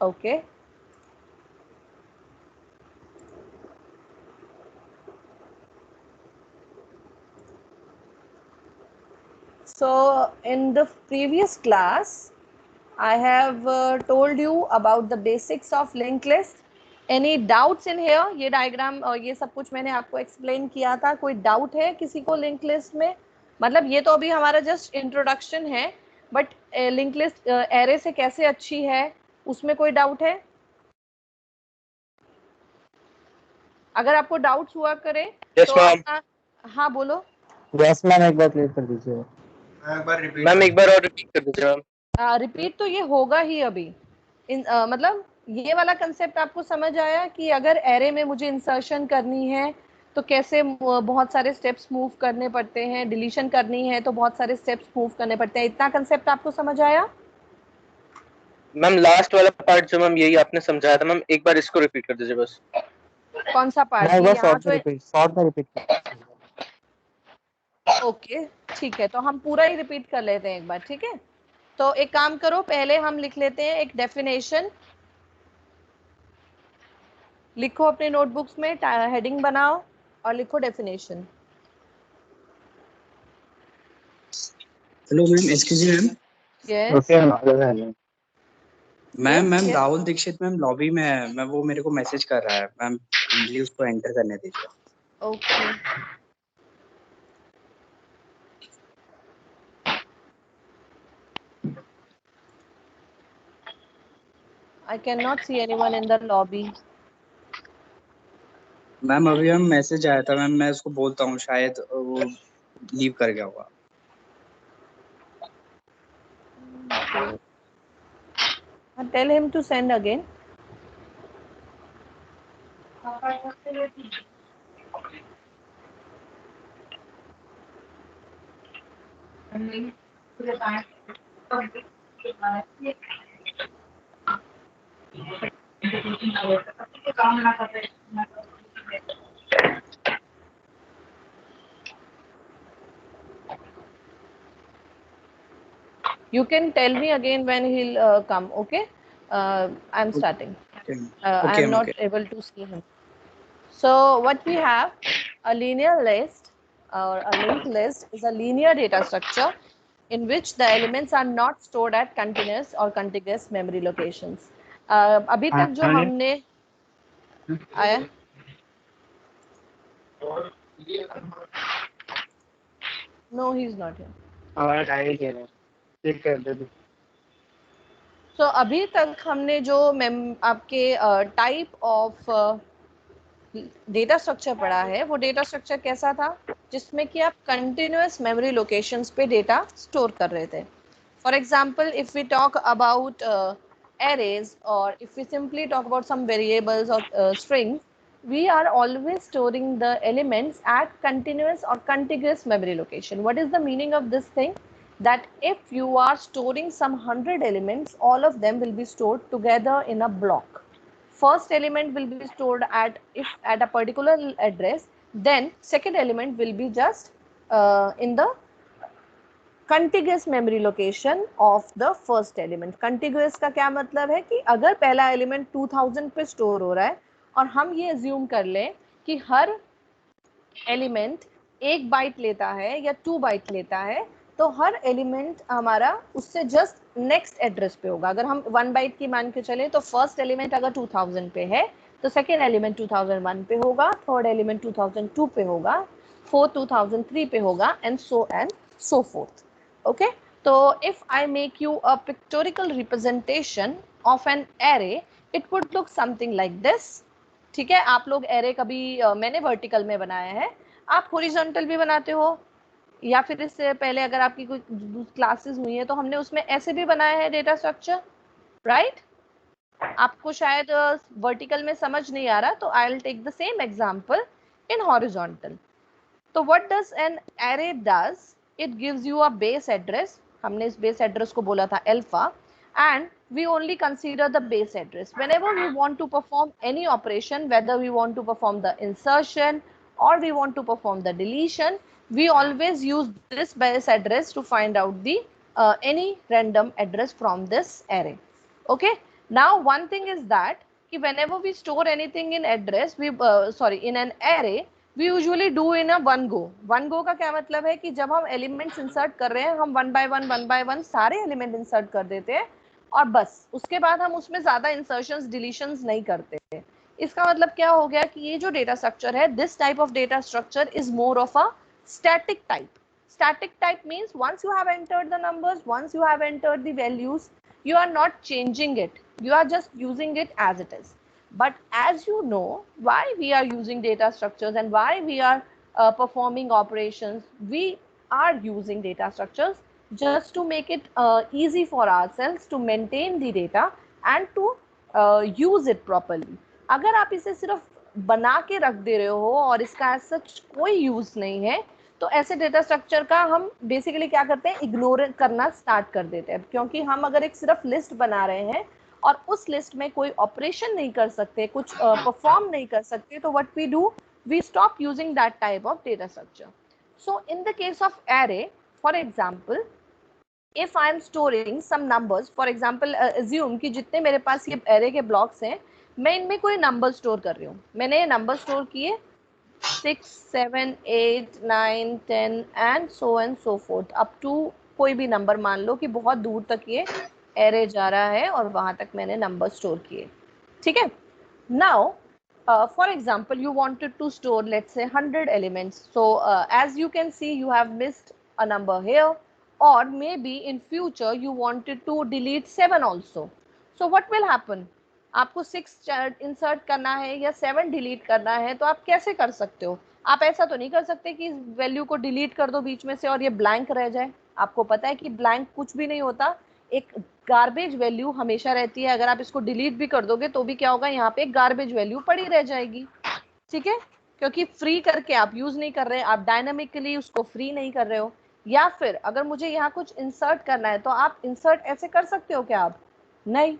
Okay. So in the previous class I have told you about the basics of linked list. Any doubts in here? ये diagram और ये सब कुछ मैंने आपको एक्सप्लेन किया था. कोई डाउट है किसी को लिंक लिस्ट में? मतलब ये तो अभी हमारा जस्ट इंट्रोडक्शन है, बट लिंक लिस्ट एरे से कैसे अच्छी है उसमें कोई डाउट है? अगर आपको डाउट्स हुआ करे तो अपना, हाँ बोलो. यस मैम, एक बार क्लियर कर दीजिए. मैम एक बार और रिपीट कर दीजिए मैम. रिपीट तो ये होगा ही अभी. मतलब ये वाला कंसेप्ट आपको समझ आया कि अगर एरे में मुझे इंसर्शन करनी है तो कैसे बहुत सारे स्टेप्स मूव करने पड़ते हैं, डिलीशन करनी है तो बहुत सारे स्टेप्स मूव करने पड़ते हैं. इतना कंसेप्ट आपको समझ आया? मैम लास्ट वाला पार्ट जो मैम यही आपने समझाया था मैम, एक बार इसको रिपीट कर दीजिए बस. कौन सा पार्ट? मैं एक बार यहाँ शॉर्ट में रिपीट कर. ओके ठीक है, तो हम पूरा ही रिपीट कर लेते हैं एक बार. ठीक है, तो एक काम करो, पहले हम लिख लेते हैं एक डेफिनेशन. लिखो अपने नोटबुक्स में, हेडिंग बनाओ और लिखो definition. Hello ma'am, excuse me ma'am. Yes okay ma'am Rahul Dikshit ma'am lobby में है. मैं वो मेरे को मैसेज कर रहा है मैम, प्लीज उसको एंटर करने दीजिए. Okay. I cannot see anyone in the lobby. Ma'am अभी हम मैसेज आया था मैम, मैं उसको बोलता हूँ, शायद वो लीव कर गया होगा. Tell him to send again. You can tell me again when he'll come. Okay. I'm starting. I am not able to see him. So what we have, a linear list or a linked list is a linear data structure in which the elements are not stored at continuous or contiguous memory locations. अभी तक जो हमने आया, no he is not here. So अभी तक हमने जो आपके टाइप ऑफ डेटा स्ट्रक्चर पढ़ा है, वो डेटा स्ट्रक्चर कैसा था जिसमें कि आप कंटिन्यूअस मेमोरी लोकेशंस पे डेटा स्टोर कर रहे थे. For example if we talk about arrays or if we simply talk about some variables or strings, we are always storing the elements at continuous or contiguous memory location. What is the meaning of this thing? That if you are storing some 100 elements, all of them will be stored together in a block. First element will be stored at a particular address, then second element will be just in the contiguous memory location of the first element. contiguous का क्या मतलब है कि अगर पहला element 2000 पे store हो रहा है और हम ये अज्यूम कर लें कि हर एलिमेंट 1 बाइट लेता है या 2 बाइट लेता है, तो हर एलिमेंट हमारा उससे जस्ट नेक्स्ट एड्रेस पे होगा. अगर हम 1 बाइट की मान के चले तो फर्स्ट एलिमेंट अगर 2000 पे है तो सेकेंड एलिमेंट 2001 पे होगा, थर्ड एलिमेंट 2002 पे होगा, फोर्थ 2003 पे होगा, and so fourth. Okay, so if I make you a pictorial representation of an array, it would look something like this. ठीक है, आप लोग array कभी मैंने vertical में बनाया है, आप horizontal भी बनाते हो, या फिर इससे पहले अगर आपकी कुछ क्लासेस हुई है तो हमने उसमें ऐसे भी बनाया है डेटा स्ट्रक्चर, राइट? आपको शायद vertical में समझ नहीं आ रहा, तो I'll take the same example in horizontal. तो what does an array does? It gives you a base address. हमने इस base address को बोला था alpha, and we only consider the base address. Whenever we want to perform any operation, whether we want to perform the insertion or we want to perform the deletion, we always use this base address to find out the any random address from this array. Okay. Now one thing is that कि whenever we store anything in address, we in an array, we usually do in a one go. One go का क्या मतलब है कि जब हम elements insert कर रहे हैं, हम one by one सारे element insert कर देते हैं और बस उसके बाद हम उसमें ज्यादा insertions deletions नहीं करते. इसका मतलब क्या हो गया कि ये जो data structure है, this type of data structure is more of a static type. Static type means once you have entered the numbers, once you have entered the values, you are not changing it, you are just using it as it is. But as you know, why we are using data structures and why we are performing operations, we are using data structures just to make it easy for ourselves to maintain the data and to use it properly. अगर आप इसे सिर्फ बना के रख दे रहे हो और इसका as such कोई यूज नहीं है, तो ऐसे डेटा स्ट्रक्चर का हम बेसिकली क्या करते हैं, इग्नोर करना स्टार्ट कर देते हैं. क्योंकि हम अगर एक सिर्फ लिस्ट बना रहे हैं और उस लिस्ट में कोई ऑपरेशन नहीं कर सकते, कुछ परफॉर्म नहीं कर सकते, तो what we do, we stop using that type of data structure. So in the case of array, for example, if I am storing some numbers, for example assume कि जितने मेरे पास ये एरे के ब्लॉक्स हैं, मैं इनमें कोई नंबर स्टोर कर रही हूँ. मैंने ये नंबर स्टोर किए 6, 7, 8, 9, 10 and so forth up to कोई भी नंबर मान लो कि बहुत दूर तक ये एरे जा रहा है और वहां तक मैंने नंबर स्टोर किए. ठीक है. Now for example you wanted to store, let's say 100 elements. So as you can see, you have missed a number here, or maybe in future you wanted to delete 7 also. So what will happen? आपको 6 insert करना है या 7 delete करना है, तो आप कैसे कर सकते हो? आप ऐसा तो नहीं कर सकते कि इस वैल्यू को डिलीट कर दो बीच में से और ये ब्लैंक रह जाए. आपको पता है कि ब्लैंक कुछ भी नहीं होता, एक गार्बेज वैल्यू हमेशा रहती है. अगर आप इसको डिलीट भी कर दोगे तो भी क्या होगा, यहाँ पे एक गार्बेज वैल्यू पड़ी रह जाएगी. ठीक है, क्योंकि फ्री करके आप यूज नहीं कर रहे, आप डायनामिकली उसको फ्री नहीं कर रहे हो. या फिर अगर मुझे यहाँ कुछ इंसर्ट करना है, तो आप इंसर्ट ऐसे कर सकते हो क्या? आप नहीं,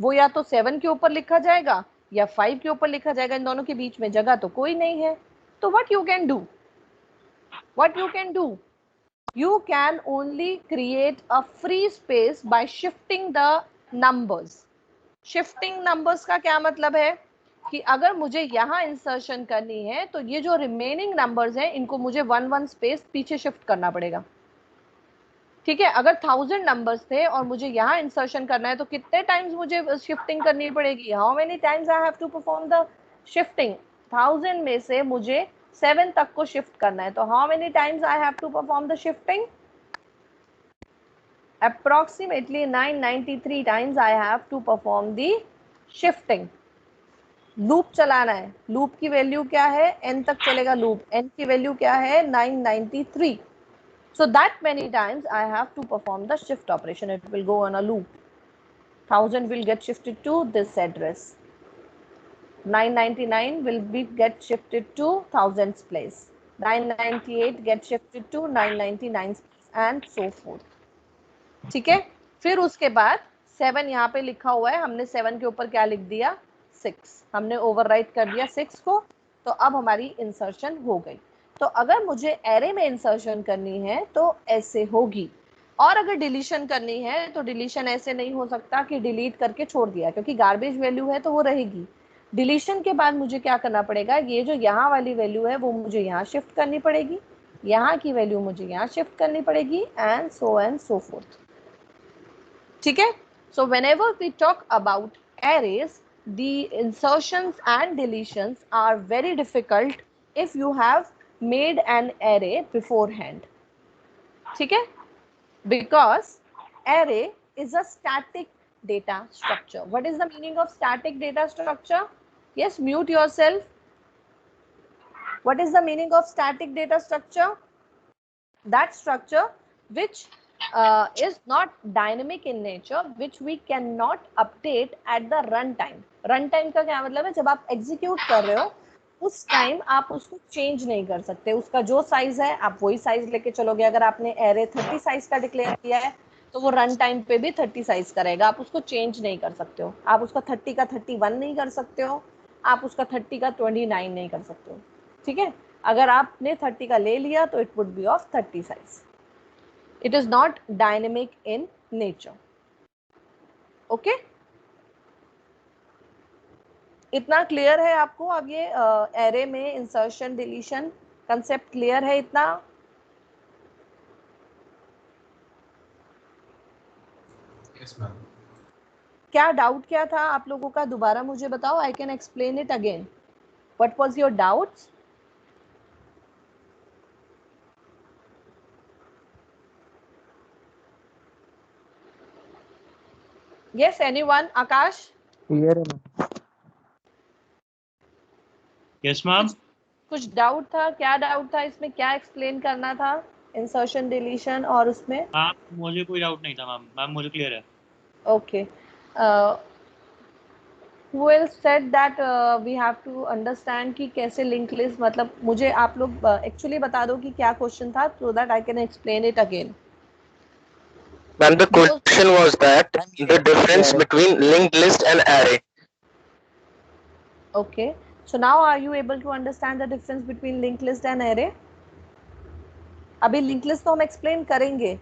वो या तो 7 के ऊपर लिखा जाएगा या 5 के ऊपर लिखा जाएगा, इन दोनों के बीच में जगह तो कोई नहीं है. तो what you can do, you can only create a free space by shifting the numbers. Shifting numbers का क्या मतलब है कि अगर मुझे यहाँ इंसर्शन करनी है, तो ये जो रिमेनिंग नंबर्स हैं, इनको मुझे 1 स्पेस पीछे शिफ्ट करना पड़ेगा. ठीक है, अगर 1000 नंबर्स थे और मुझे यहाँ इंसर्शन करना है, तो कितने टाइम्स मुझे शिफ्टिंग करनी पड़ेगी? How many times I have to perform the shifting? 1000 में से मुझे 7 तक को शिफ्ट करना है, तो how many times I have to perform the shifting? Approximately 993 times I have to perform the shifting. Loop चलाना है. लूप की वैल्यू क्या है? n तक चलेगा लूप. n की वैल्यू क्या है? 993. So that many times I have to perform the shift operation. It will go on a loop. 1000 will get shifted to this address. 999 will be get shifted to 1000's place. 998 get shifted to 999's place and so forth. ठीक है. फिर उसके बाद 7 यहाँ पे लिखा हुआ है, हमने 7 के ऊपर क्या लिख दिया? 6. हमने ओवरराइट कर दिया 6 को, तो अब हमारी इंसर्शन हो गई. तो अगर मुझे एरे में इंसर्शन करनी है तो ऐसे होगी, और अगर डिलीशन करनी है तो डिलीशन ऐसे नहीं हो सकता कि डिलीट करके छोड़ दिया, क्योंकि गार्बेज वैल्यू है तो वो रहेगी. डिलीशन के बाद मुझे क्या करना पड़ेगा? ये जो यहाँ वाली वैल्यू है वो मुझे यहाँ शिफ्ट करनी पड़ेगी, यहाँ की वैल्यू मुझे यहाँ शिफ्ट करनी पड़ेगी, एंड सो फोर्थ. ठीक है. So whenever we talk about arrays, the insertions and deletions are very difficult if you have made an array beforehand. ठीक है. Because array is a static data structure. What is the meaning of static data structure? Yes, mute yourself. What is the meaning of static data structure? That structure which is not dynamic in nature, which we cannot update at the run time. Run time का क्या मतलब है? जब आप execute कर रहे हो उस टाइम आप उसको चेंज नहीं कर सकते. उसका जो साइज है आप वही साइज लेके चलोगे. अगर आपने एरे 30 साइज का डिक्लेयर किया है तो वो रन टाइम पे भी 30 साइज करेगा. आप उसको चेंज नहीं कर सकते हो. आप उसका 30 का 31 नहीं कर सकते हो. आप उसका 30 का 29 नहीं कर सकते हो. ठीक है. अगर आपने 30 का ले लिया तो it would be of 30 size. It is not dynamic in nature. Okay. इतना क्लियर है आपको? अब ये एरे में इंसर्शन डिलीशन कंसेप्ट क्लियर है इतना? Yes ma'am. क्या डाउट क्या था आप लोगों का? दोबारा मुझे बताओ, I can explain it again. What was your doubts? Yes, anyone? Akash? Clear है मैम। Yes ma'am. कुछ डाउट था? क्या डाउट था इसमें? क्या एक्सप्लेन करना था इंसर्शन डिलीशन और उसमें? मैम मुझे कोई डाउट नहीं था मैम। मैम मुझे क्लियर है। Okay. who else said that we have to understand कि कैसे लिंक लिस्ट, मतलब मुझे आप लोग एक्चुअली बता दो कि क्या क्वेश्चन था, so that I can explain it again. Ma'am, the question was that the difference between linked list and array. Okay, so now are you able to understand the difference between linked list and array? अभी link list तो हम explain करेंगे.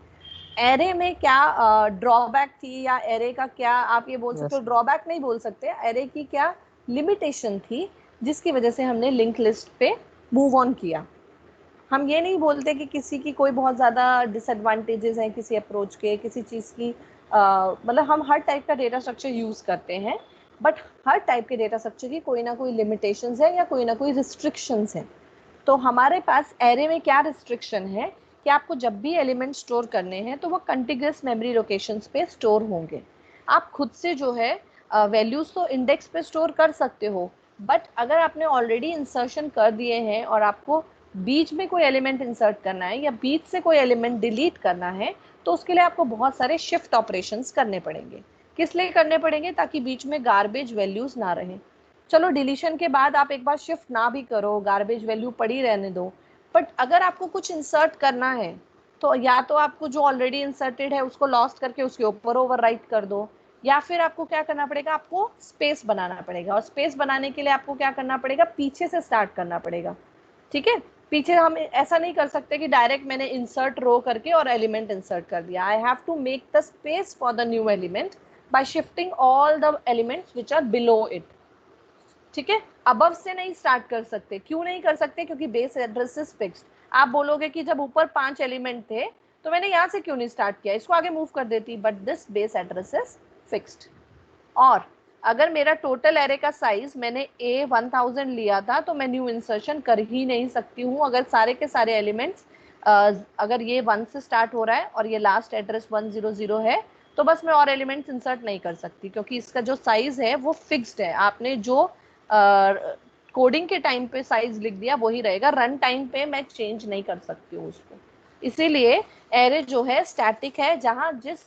Array में क्या drawback थी, या array का क्या आप ये बोल सकते हो? ड्रॉबैक नहीं बोल सकते, एरे की क्या लिमिटेशन थी जिसकी वजह से हमने लिंक लिस्ट पे मूव ऑन किया. हम ये नहीं बोलते कि किसी की कोई बहुत ज़्यादा डिसएडवांटेजेस हैं किसी अप्रोच के, किसी चीज़ की मतलब हम हर टाइप का डेटा स्ट्रक्चर यूज़ करते हैं, बट हर टाइप के डेटा स्ट्रक्चर की कोई ना कोई लिमिटेशंस है या कोई ना कोई रिस्ट्रिक्शंस हैं. तो हमारे पास एरे में क्या रिस्ट्रिक्शन है कि आपको जब भी एलिमेंट स्टोर करने हैं तो वो कंटिग्यूअस मेमोरी लोकेशंस पे स्टोर होंगे. आप खुद से जो है वैल्यूज़ तो इंडेक्स पे स्टोर कर सकते हो, बट अगर आपने ऑलरेडी इंसर्शन कर दिए हैं और आपको बीच में कोई एलिमेंट इंसर्ट करना है या बीच से कोई एलिमेंट डिलीट करना है, तो उसके लिए आपको बहुत सारे शिफ्ट ऑपरेशंस करने पड़ेंगे. किस लिए करने पड़ेंगे? ताकि बीच में गार्बेज वैल्यूज़ ना रहें. चलो डिलीशन के बाद आप एक बार शिफ्ट ना भी करो, गार्बेज वैल्यू पड़ी रहने दो, बट अगर आपको कुछ इंसर्ट करना है तो या तो आपको जो ऑलरेडी इंसर्टेड है उसको लॉस्ट करके उसके ऊपर ओवरराइट कर दो, या फिर आपको क्या करना पड़ेगा, आपको स्पेस बनाना पड़ेगा. और स्पेस बनाने के लिए आपको क्या करना पड़ेगा? पीछे से स्टार्ट करना पड़ेगा. ठीक है, पीछे हम ऐसा नहीं कर सकते कि डायरेक्ट मैंने इंसर्ट रो करके और एलिमेंट इंसर्ट कर दिया. I have to make the space for the new element by shifting all the elements which are below it. ठीक है, अबव से नहीं स्टार्ट कर सकते. क्यों नहीं कर सकते? क्योंकि बेस एड्रेस इज फिक्स्ड. आप बोलोगे कि जब ऊपर 5 एलिमेंट थे तो मैंने यहाँ से क्यों नहीं स्टार्ट किया, इसको आगे मूव कर देती, but this base address is fixed. और अगर मेरा टोटल एरे का साइज मैंने ए 1000 लिया था तो मैं न्यू इंसर्शन कर ही नहीं सकती हूँ. अगर सारे के सारे एलिमेंट्स अगर ये 1 से स्टार्ट हो रहा है और ये लास्ट एड्रेस 100 है, तो बस मैं और एलिमेंट्स इंसर्ट नहीं कर सकती, क्योंकि इसका जो साइज है वो फिक्स्ड है. आपने जो कोडिंग के टाइम पे साइज लिख दिया वही रहेगा, रन टाइम पे मैं चेंज नहीं कर सकती हूँ उसको. इसीलिए एरे जो है स्टैटिक है. जहाँ जिस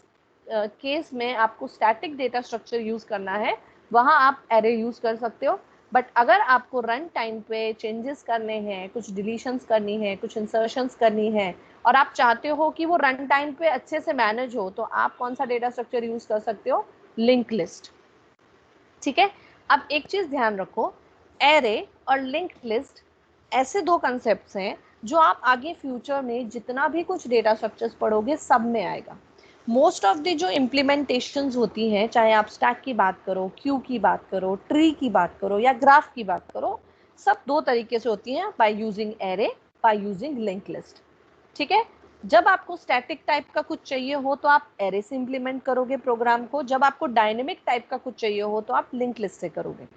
केस में आपको स्टैटिक डेटा स्ट्रक्चर यूज करना है वहाँ आप एरे यूज कर सकते हो. बट अगर आपको रन टाइम पे चेंजेस करने हैं, कुछ डिलीशंस करनी है, कुछ इंसर्शंस करनी है, और आप चाहते हो कि वो रन टाइम पे अच्छे से मैनेज हो, तो आप कौन सा डेटा स्ट्रक्चर यूज कर सकते हो? Link list. ठीक है, अब एक चीज ध्यान रखो, एरे और लिंक्ड लिस्ट ऐसे दो कंसेप्ट्स हैं जो आप आगे फ्यूचर में जितना भी कुछ डेटा स्ट्रक्चर्स पढ़ोगे सब में आएगा. मोस्ट ऑफ द जो इम्प्लीमेंटेशंस होती हैं, चाहे आप स्टैक की बात करो, क्यू की बात करो, ट्री की बात करो या ग्राफ की बात करो, सब दो तरीके से होती हैं, by using array, by using link list. ठीक है, जब आपको स्टैटिक टाइप का कुछ चाहिए हो तो आप एरे से इंप्लीमेंट करोगे प्रोग्राम को, जब आपको डायनेमिक टाइप का कुछ चाहिए हो तो आप लिंक लिस्ट से करोगे.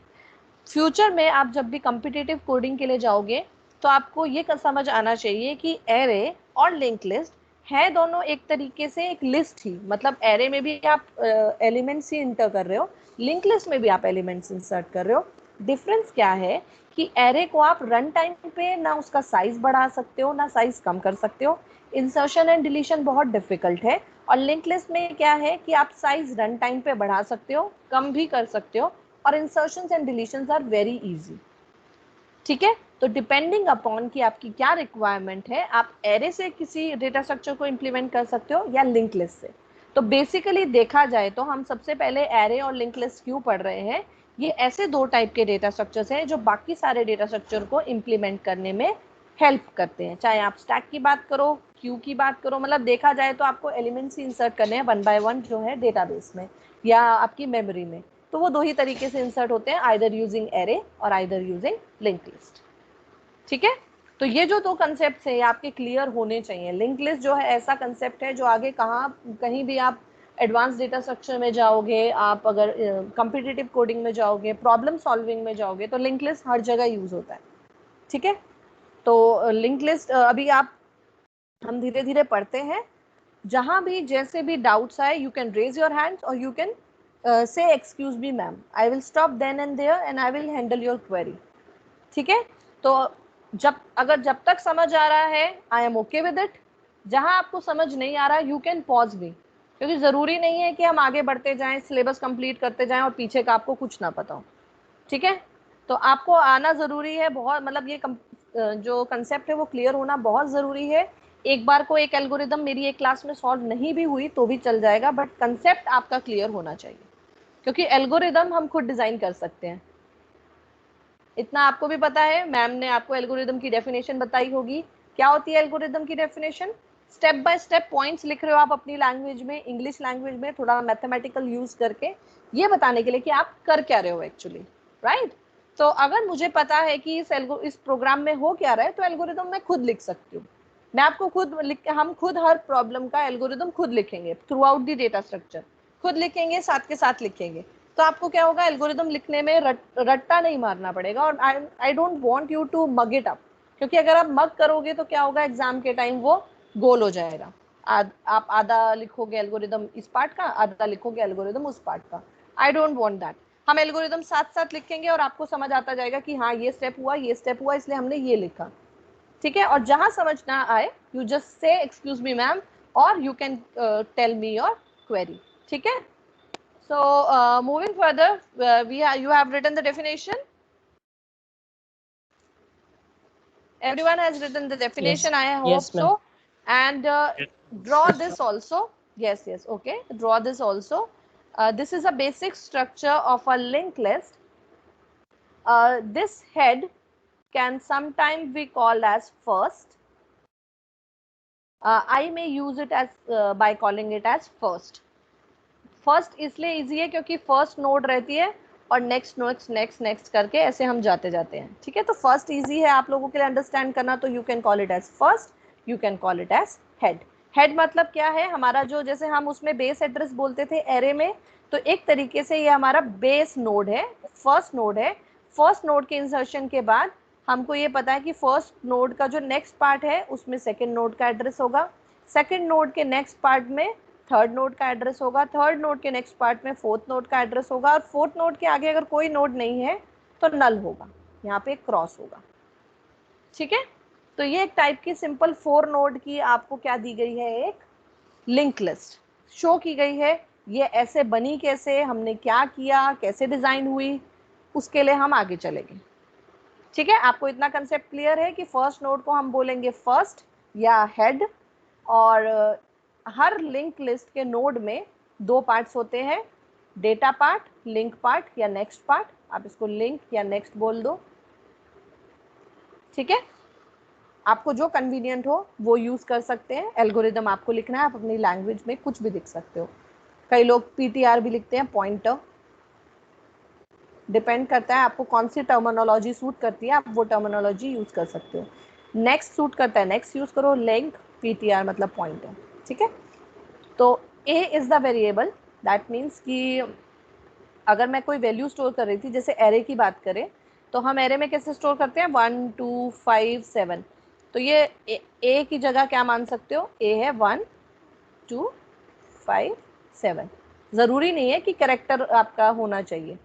फ्यूचर में आप जब भी कॉम्पिटिटिव कोडिंग के लिए जाओगे तो आपको ये समझ आना चाहिए कि एरे और लिंक लिस्ट है दोनों एक तरीके से एक लिस्ट ही. मतलब एरे में भी आप एलिमेंट्स ही इंटर कर रहे हो, लिंक लिस्ट में भी आप एलिमेंट्स इंसर्ट कर रहे हो. डिफरेंस क्या है कि एरे को आप रन टाइम पे ना उसका साइज बढ़ा सकते हो ना साइज कम कर सकते हो. इंसर्शन एंड डिलीशन बहुत डिफिकल्ट है. और लिंक लिस्ट में क्या है कि आप साइज रन टाइम पे बढ़ा सकते हो, कम भी कर सकते हो, और insertions and deletions are very easy. ठीक है, तो डिपेंडिंग अपॉन कि आपकी क्या रिक्वायरमेंट है, आप एरे से किसी डेटा स्ट्रक्चर को इंप्लीमेंट कर सकते हो या लिंक लिस्ट से. तो बेसिकली देखा जाए तो हम सबसे पहले एरे और लिंक लिस्ट क्यों पढ़ रहे हैं, ये ऐसे दो टाइप के डेटा स्ट्रक्चर्स हैं जो बाकी सारे डेटा स्ट्रक्चर को इंप्लीमेंट करने में हेल्प करते हैं. चाहे आप स्टैक की बात करो, क्यू की बात करो, मतलब देखा जाए तो आपको एलिमेंट्स ही इंसर्ट करने हैं 1 by 1 जो है डेटाबेस में या आपकी मेमोरी में. तो वो 2 ही तरीके से इंसर्ट होते हैं, आइदर यूजिंग एरे और आइदर यूजिंग लिंक लिस्ट। ठीक है, तो ये जो 2 कंसेप्ट है ये आपके क्लियर होने चाहिए। लिंक लिस्ट जो है ऐसा कंसेप्ट है जो आगे कहीं भी आप एडवांस डेटा स्ट्रक्चर में जाओगे, आप अगर कॉम्पिटिटिव कोडिंग में जाओगे, प्रॉब्लम सॉल्विंग में जाओगे, तो लिंक लिस्ट हर जगह यूज होता है। ठीक है, तो लिंक लिस्ट अभी हम धीरे धीरे पढ़ते हैं। जहां भी जैसे भी डाउट्स आए, you can raise your hands और you can say excuse me ma'am, I will stop then and there and I will handle your query. ठीक है, तो जब तक समझ आ रहा है, I am okay with it. जहां आपको समझ नहीं आ रहा, यू कैन पॉज भी, क्योंकि जरूरी नहीं है कि हम आगे बढ़ते जाएं, सिलेबस कंप्लीट करते जाएं और पीछे का आपको कुछ ना पता हो। ठीक है, तो आपको आना जरूरी है बहुत, मतलब ये जो कंसेप्ट है वो क्लियर होना बहुत जरूरी है। एक बार को एक एल्गोरिदम मेरी एक क्लास में सॉल्व नहीं भी हुई तो भी चल जाएगा, बट कंसेप्ट आपका क्लियर होना चाहिए, क्योंकि एल्गोरिदम हम खुद डिजाइन कर सकते हैं। इतना आपको भी पता है, मैम ने आपको एल्गोरिदम की डेफिनेशन बताई होगी। क्या होती है एल्गोरिदम की definition? Step by step points लिख रहे हो आप अपनी लैंग्वेज में, इंग्लिश लैंग्वेज में, थोड़ा मैथमेटिकल यूज करके, ये बताने के लिए कि आप कर क्या रहे हो एक्चुअली, राइट। तो अगर मुझे पता है कि इस प्रोग्राम में हो क्या रहा है, तो एल्गोरिदम मैं खुद लिख सकती हूँ। मैं आपको हम खुद हर प्रॉब्लम का एल्गोरिदम खुद लिखेंगे through out the data structure, खुद लिखेंगे, साथ के साथ लिखेंगे। तो आपको क्या होगा, एल्गोरिदम लिखने में रट्टा नहीं मारना पड़ेगा। और I don't want you to mug it up, क्योंकि अगर आप मग करोगे तो क्या होगा, एग्जाम के टाइम वो गोल हो जाएगा। आप आधा लिखोगे एल्गोरिदम इस पार्ट का, आधा लिखोगे एल्गोरिदम उस पार्ट का। आई डोंट वांट दैट। हम एल्गोरिदम साथ साथ लिखेंगे और आपको समझ आता जाएगा कि हाँ ये स्टेप हुआ, ये स्टेप हुआ, इसलिए हमने ये लिखा। ठीक है, और जहां समझ ना आए, you just say excuse me ma'am, और you can tell me your query. ठीक है, so moving further, you have written the definition. Everyone has written the definition. Yes. I hope Yes, ma'am. so. And Yes. draw this also. Yes, okay, draw this also. This is a basic structure of a linked list. This head can sometimes be called as first. I may use it as by calling it as first. First इसलिए easy है क्योंकि first node रहती है और next next next next करके ऐसे हम जाते जाते हैं। ठीक है, तो फर्स्ट इजी है आप लोगों के लिए अंडरस्टैंड करना, तो you can call it as first, you can call it as head. Head मतलब क्या है, हमारा जो, जैसे हम उसमें बेस एड्रेस बोलते थे एरे में, तो एक तरीके से ये हमारा बेस नोड है, फर्स्ट नोड है। फर्स्ट नोड के इंसर्शन के बाद हमको ये पता है कि फर्स्ट नोड का जो नेक्स्ट पार्ट है उसमें सेकेंड नोड का एड्रेस होगा, सेकेंड नोड के नेक्स्ट पार्ट में थर्ड नोड का एड्रेस होगा, थर्ड नोड के नेक्स्ट पार्ट में फोर्थ नोड का एड्रेस होगा, और फोर्थ नोड के आगे अगर कोई नोड नहीं है तो नल होगा, यहाँ पे क्रॉस होगा। ठीक है, तो ये एक टाइप की सिंपल 4 नोड की आपको क्या दी गई है, एक लिंक लिस्ट शो की गई है। ये ऐसे बनी कैसे, हमने क्या किया, कैसे डिजाइन हुई, उसके लिए हम आगे चलेंगे। ठीक है, आपको इतना कंसेप्ट क्लियर है कि फर्स्ट नोड को हम बोलेंगे फर्स्ट या हेड, और हर लिंक लिस्ट के नोड में 2 पार्ट्स होते हैं, डेटा पार्ट, लिंक पार्ट या नेक्स्ट पार्ट। आप इसको लिंक या नेक्स्ट बोल दो। ठीक है, आपको जो कन्वीनियंट हो वो यूज कर सकते हैं। एल्गोरिदम आपको लिखना है, आप अपनी लैंग्वेज में कुछ भी लिख सकते हो। कई लोग पीटीआर भी लिखते हैं, पॉइंटर, डिपेंड करता है आपको कौन सी टर्मिनोलॉजी सूट करती है, आप वो टर्मिनोलॉजी यूज कर सकते हो। नेक्स्ट सूट करता है नेक्स्ट यूज करो, लिंक, पीटीआर मतलब पॉइंटर। ठीक है, तो A is the variable, that means कि अगर मैं कोई वैल्यू स्टोर कर रही थी, जैसे एरे की बात करें तो हम एरे में कैसे स्टोर करते हैं, 1 2 5 7, तो ये ए की जगह क्या मान सकते हो, ए है 1 2 5 7, ज़रूरी नहीं है कि कैरेक्टर आपका होना चाहिए।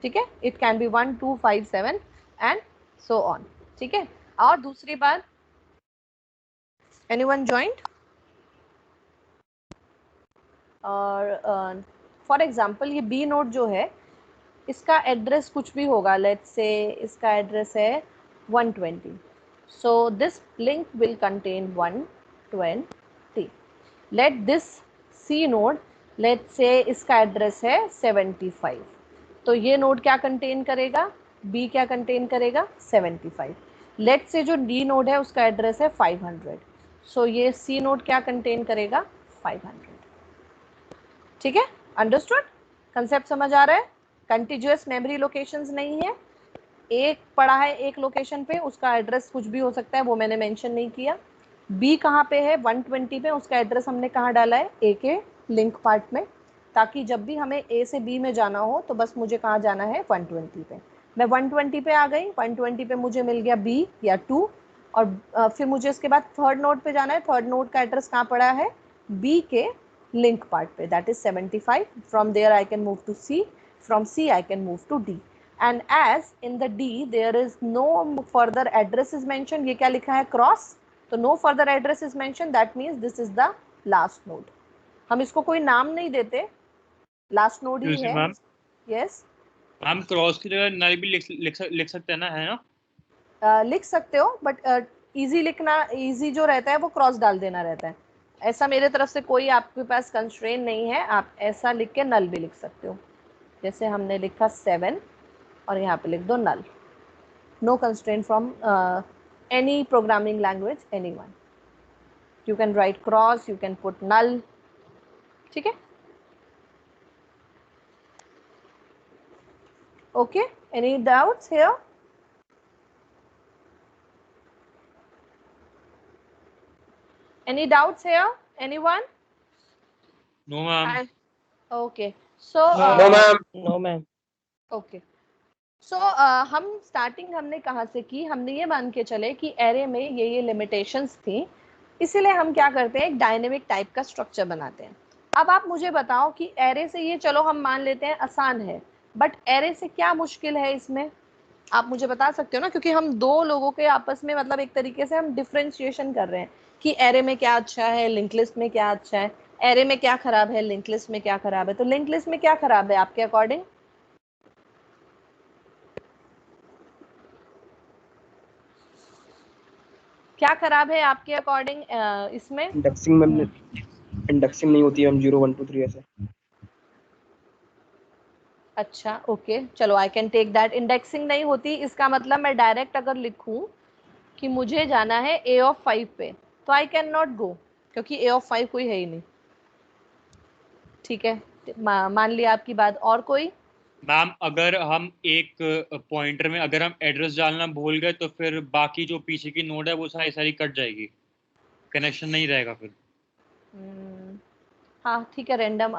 ठीक है, it can be 1 2 5 7 and so on. ठीक है, और दूसरी बात, एनीवन जॉइंट, और फॉर एग्जाम्पल ये बी नोड जो है इसका एड्रेस कुछ भी होगा, लेट्स से इसका एड्रेस है 120, so this link will contain 120। Let this C node, let's say इसका एड्रेस है 75, तो ये नोड क्या कंटेन करेगा, बी क्या कंटेन करेगा, 75। लेट्स से जो डी नोड है उसका एड्रेस है 500, सो ये सी नोड क्या कंटेन करेगा, 500। ठीक है, अंडरस्टूड, कंसेप्ट समझ आ रहा है। कंटिन्यूअस मेमोरी लोकेशंस नहीं है, एक पड़ा है एक लोकेशन पे, उसका एड्रेस कुछ भी हो सकता है, वो मैंने मेंशन नहीं किया। बी कहाँ पे है 120 पे, उसका एड्रेस हमने कहाँ डाला है ए के लिंक पार्ट में, ताकि जब भी हमें ए से बी में जाना हो तो बस मुझे कहाँ जाना है 120 पे। मैं 120 पे आ गई, 120 पे मुझे मिल गया बी या 2, और फिर मुझे इसके बाद थर्ड नोड पे जाना है। थर्ड नोड का एड्रेस कहाँ पड़ा है, बी के लिंक पार्ट पे, that is 75। From there I can move to C, from C I can move to D, and as in the D there is no further address is mentioned, ये क्या लिखा है cross, तो no further address is mentioned, that means this is the last node। हम इसको कोई नाम नहीं देते, लास्ट नोड ही है। मैम यस मैम क्रॉस की जगह नल भी लिख सकते हैं ना, है ना? लिख सकते हो, बट इजी लिखना, इजी जो रहता है वो क्रॉस डाल देना रहता है। ऐसा मेरे तरफ से कोई आपके पास कंस्ट्रेन नहीं है, आप ऐसा लिख के नल भी लिख सकते हो, जैसे हमने लिखा 7 और यहाँ पे लिख दो null. No constraint from any programming language, anyone, you can write cross, you can put null, ठीक है। Okay, any doubts here? Any doubts here? Anyone? No ma'am. Okay. So. No, ma'am. No, ma'am. Okay. So हम starting हमने कहाँ से की, हमने ये मान के चले कि एरे में ये लिमिटेशंस थी, इसीलिए हम क्या करते हैं एक डायनेमिक टाइप का स्ट्रक्चर बनाते हैं। अब आप मुझे बताओ कि एरे से ये चलो हम मान लेते हैं आसान है, बट एरे से क्या मुश्किल है इसमें, आप मुझे बता सकते हो ना, क्योंकि हम दो लोगों के आपस में मतलब एक तरीके से हम डिफ्रेंशिएशन कर रहे हैं कि एरे में क्या अच्छा है, लिंक लिस्ट में क्या अच्छा है, एरे में क्या खराब है, लिंक लिस्ट में क्या खराब है। तो लिंक लिस्ट में क्या खराब है आपके अकॉर्डिंग? क्या खराब है आपके अकॉर्डिंग इसमें? इंडेक्सिंग में इंडेक्सिंग नहीं होती है, हम 0 1 2 3 ऐसे। अच्छा ओके, चलो I can take that. Indexing नहीं होती, इसका मतलब मैं डायरेक्ट अगर लिखूं कि मुझे जाना है ए ऑफ 5 पे, तो आई कैन नॉट गो, क्योंकि ए ऑफ 5 कोई है ही नहीं, ठीक है। मान लिया आपकी बात। और कोई? मैम अगर हम एक पॉइंटर में अगर हम एड्रेस डालना भूल गए तो फिर बाकी जो पीछे की नोड है वो सारी सारी कट जाएगी, कनेक्शन नहीं रहेगा फिर। हाँ ठीक है, रैंडम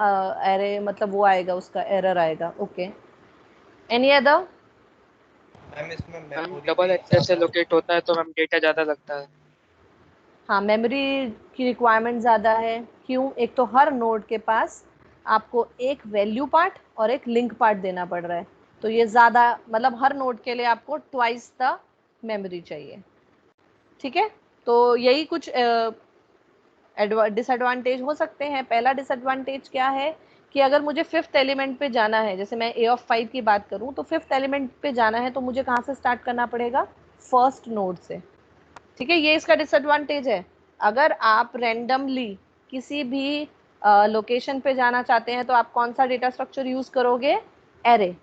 एरे मतलब वो आएगा, उसका एरर आएगा। Okay, any other? मैम इसमें डबल एक्सेस से लोकेट होता है तो मैम डेटा ज़्यादा लगता है। हाँ, मेमोरी की रिक्वायरमेंट ज़्यादा है। क्यों? एक तो हर नोड के पास आपको एक वैल्यू पार्ट और एक लिंक पार्ट देना पड़ रहा है, तो ये ज़्यादा मतलब हर नोड के लिए आपको ट्वाइस द मेमोरी चाहिए, ठीक है। तो यही कुछ डिसएडवांटेज हो सकते हैं। पहला डिसएडवांटेज क्या है कि अगर मुझे 5th एलिमेंट पे जाना है, जैसे मैं ए ऑफ 5 की बात करूं, तो 5th एलिमेंट पे जाना है तो मुझे कहाँ से स्टार्ट करना पड़ेगा? फर्स्ट नोड से, ठीक है। ये इसका डिसएडवांटेज है। अगर आप रैंडमली किसी भी लोकेशन पे जाना चाहते हैं तो आप कौन सा डेटा स्ट्रक्चर यूज़ करोगे? एरे।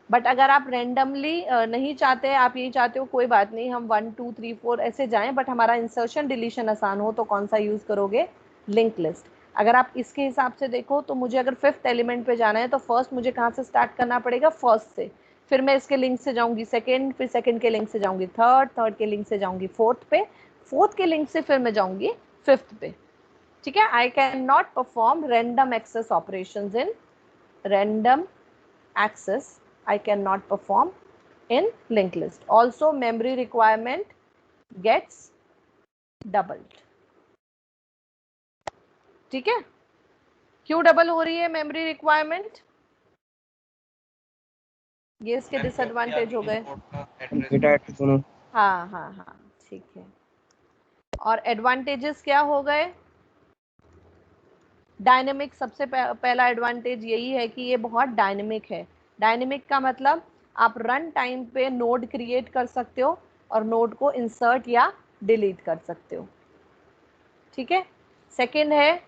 बट अगर आप रैंडमली नहीं चाहते, आप यही चाहते हो कोई बात नहीं हम 1 2 3 4 ऐसे जाएं, बट हमारा इंसर्शन डिलीशन आसान हो, तो कौन सा यूज़ करोगे? Link list. अगर आप इसके हिसाब से देखो तो मुझे अगर 5th एलिमेंट पे जाना है तो फर्स्ट मुझे कहाँ से स्टार्ट करना पड़ेगा? फर्स्ट से, फिर मैं इसके लिंक से जाऊंगी सेकेंड, फिर सेकेंड के लिंक से जाऊंगी थर्ड, थर्ड के लिंक से जाऊंगी फोर्थ पे, फोर्थ के लिंक से फिर मैं जाऊंगी 5th पे, ठीक है। I can not perform random access operations in random access, I cannot perform in linked list. Also memory requirement gets doubled, ठीक है। क्यों डबल हो रही है मेमोरी रिक्वायरमेंट? ये इसके डिसएडवांटेज हो गए। डेटा एड्रेस दोनों। हाँ हाँ हाँ, ठीक है। और एडवांटेजेस क्या हो गए? डायनेमिक, सबसे पहला एडवांटेज यही है कि ये बहुत डायनेमिक है। डायनेमिक का मतलब आप रन टाइम पे नोड क्रिएट कर सकते हो और नोड को इंसर्ट या डिलीट कर सकते हो, ठीक है। सेकंड है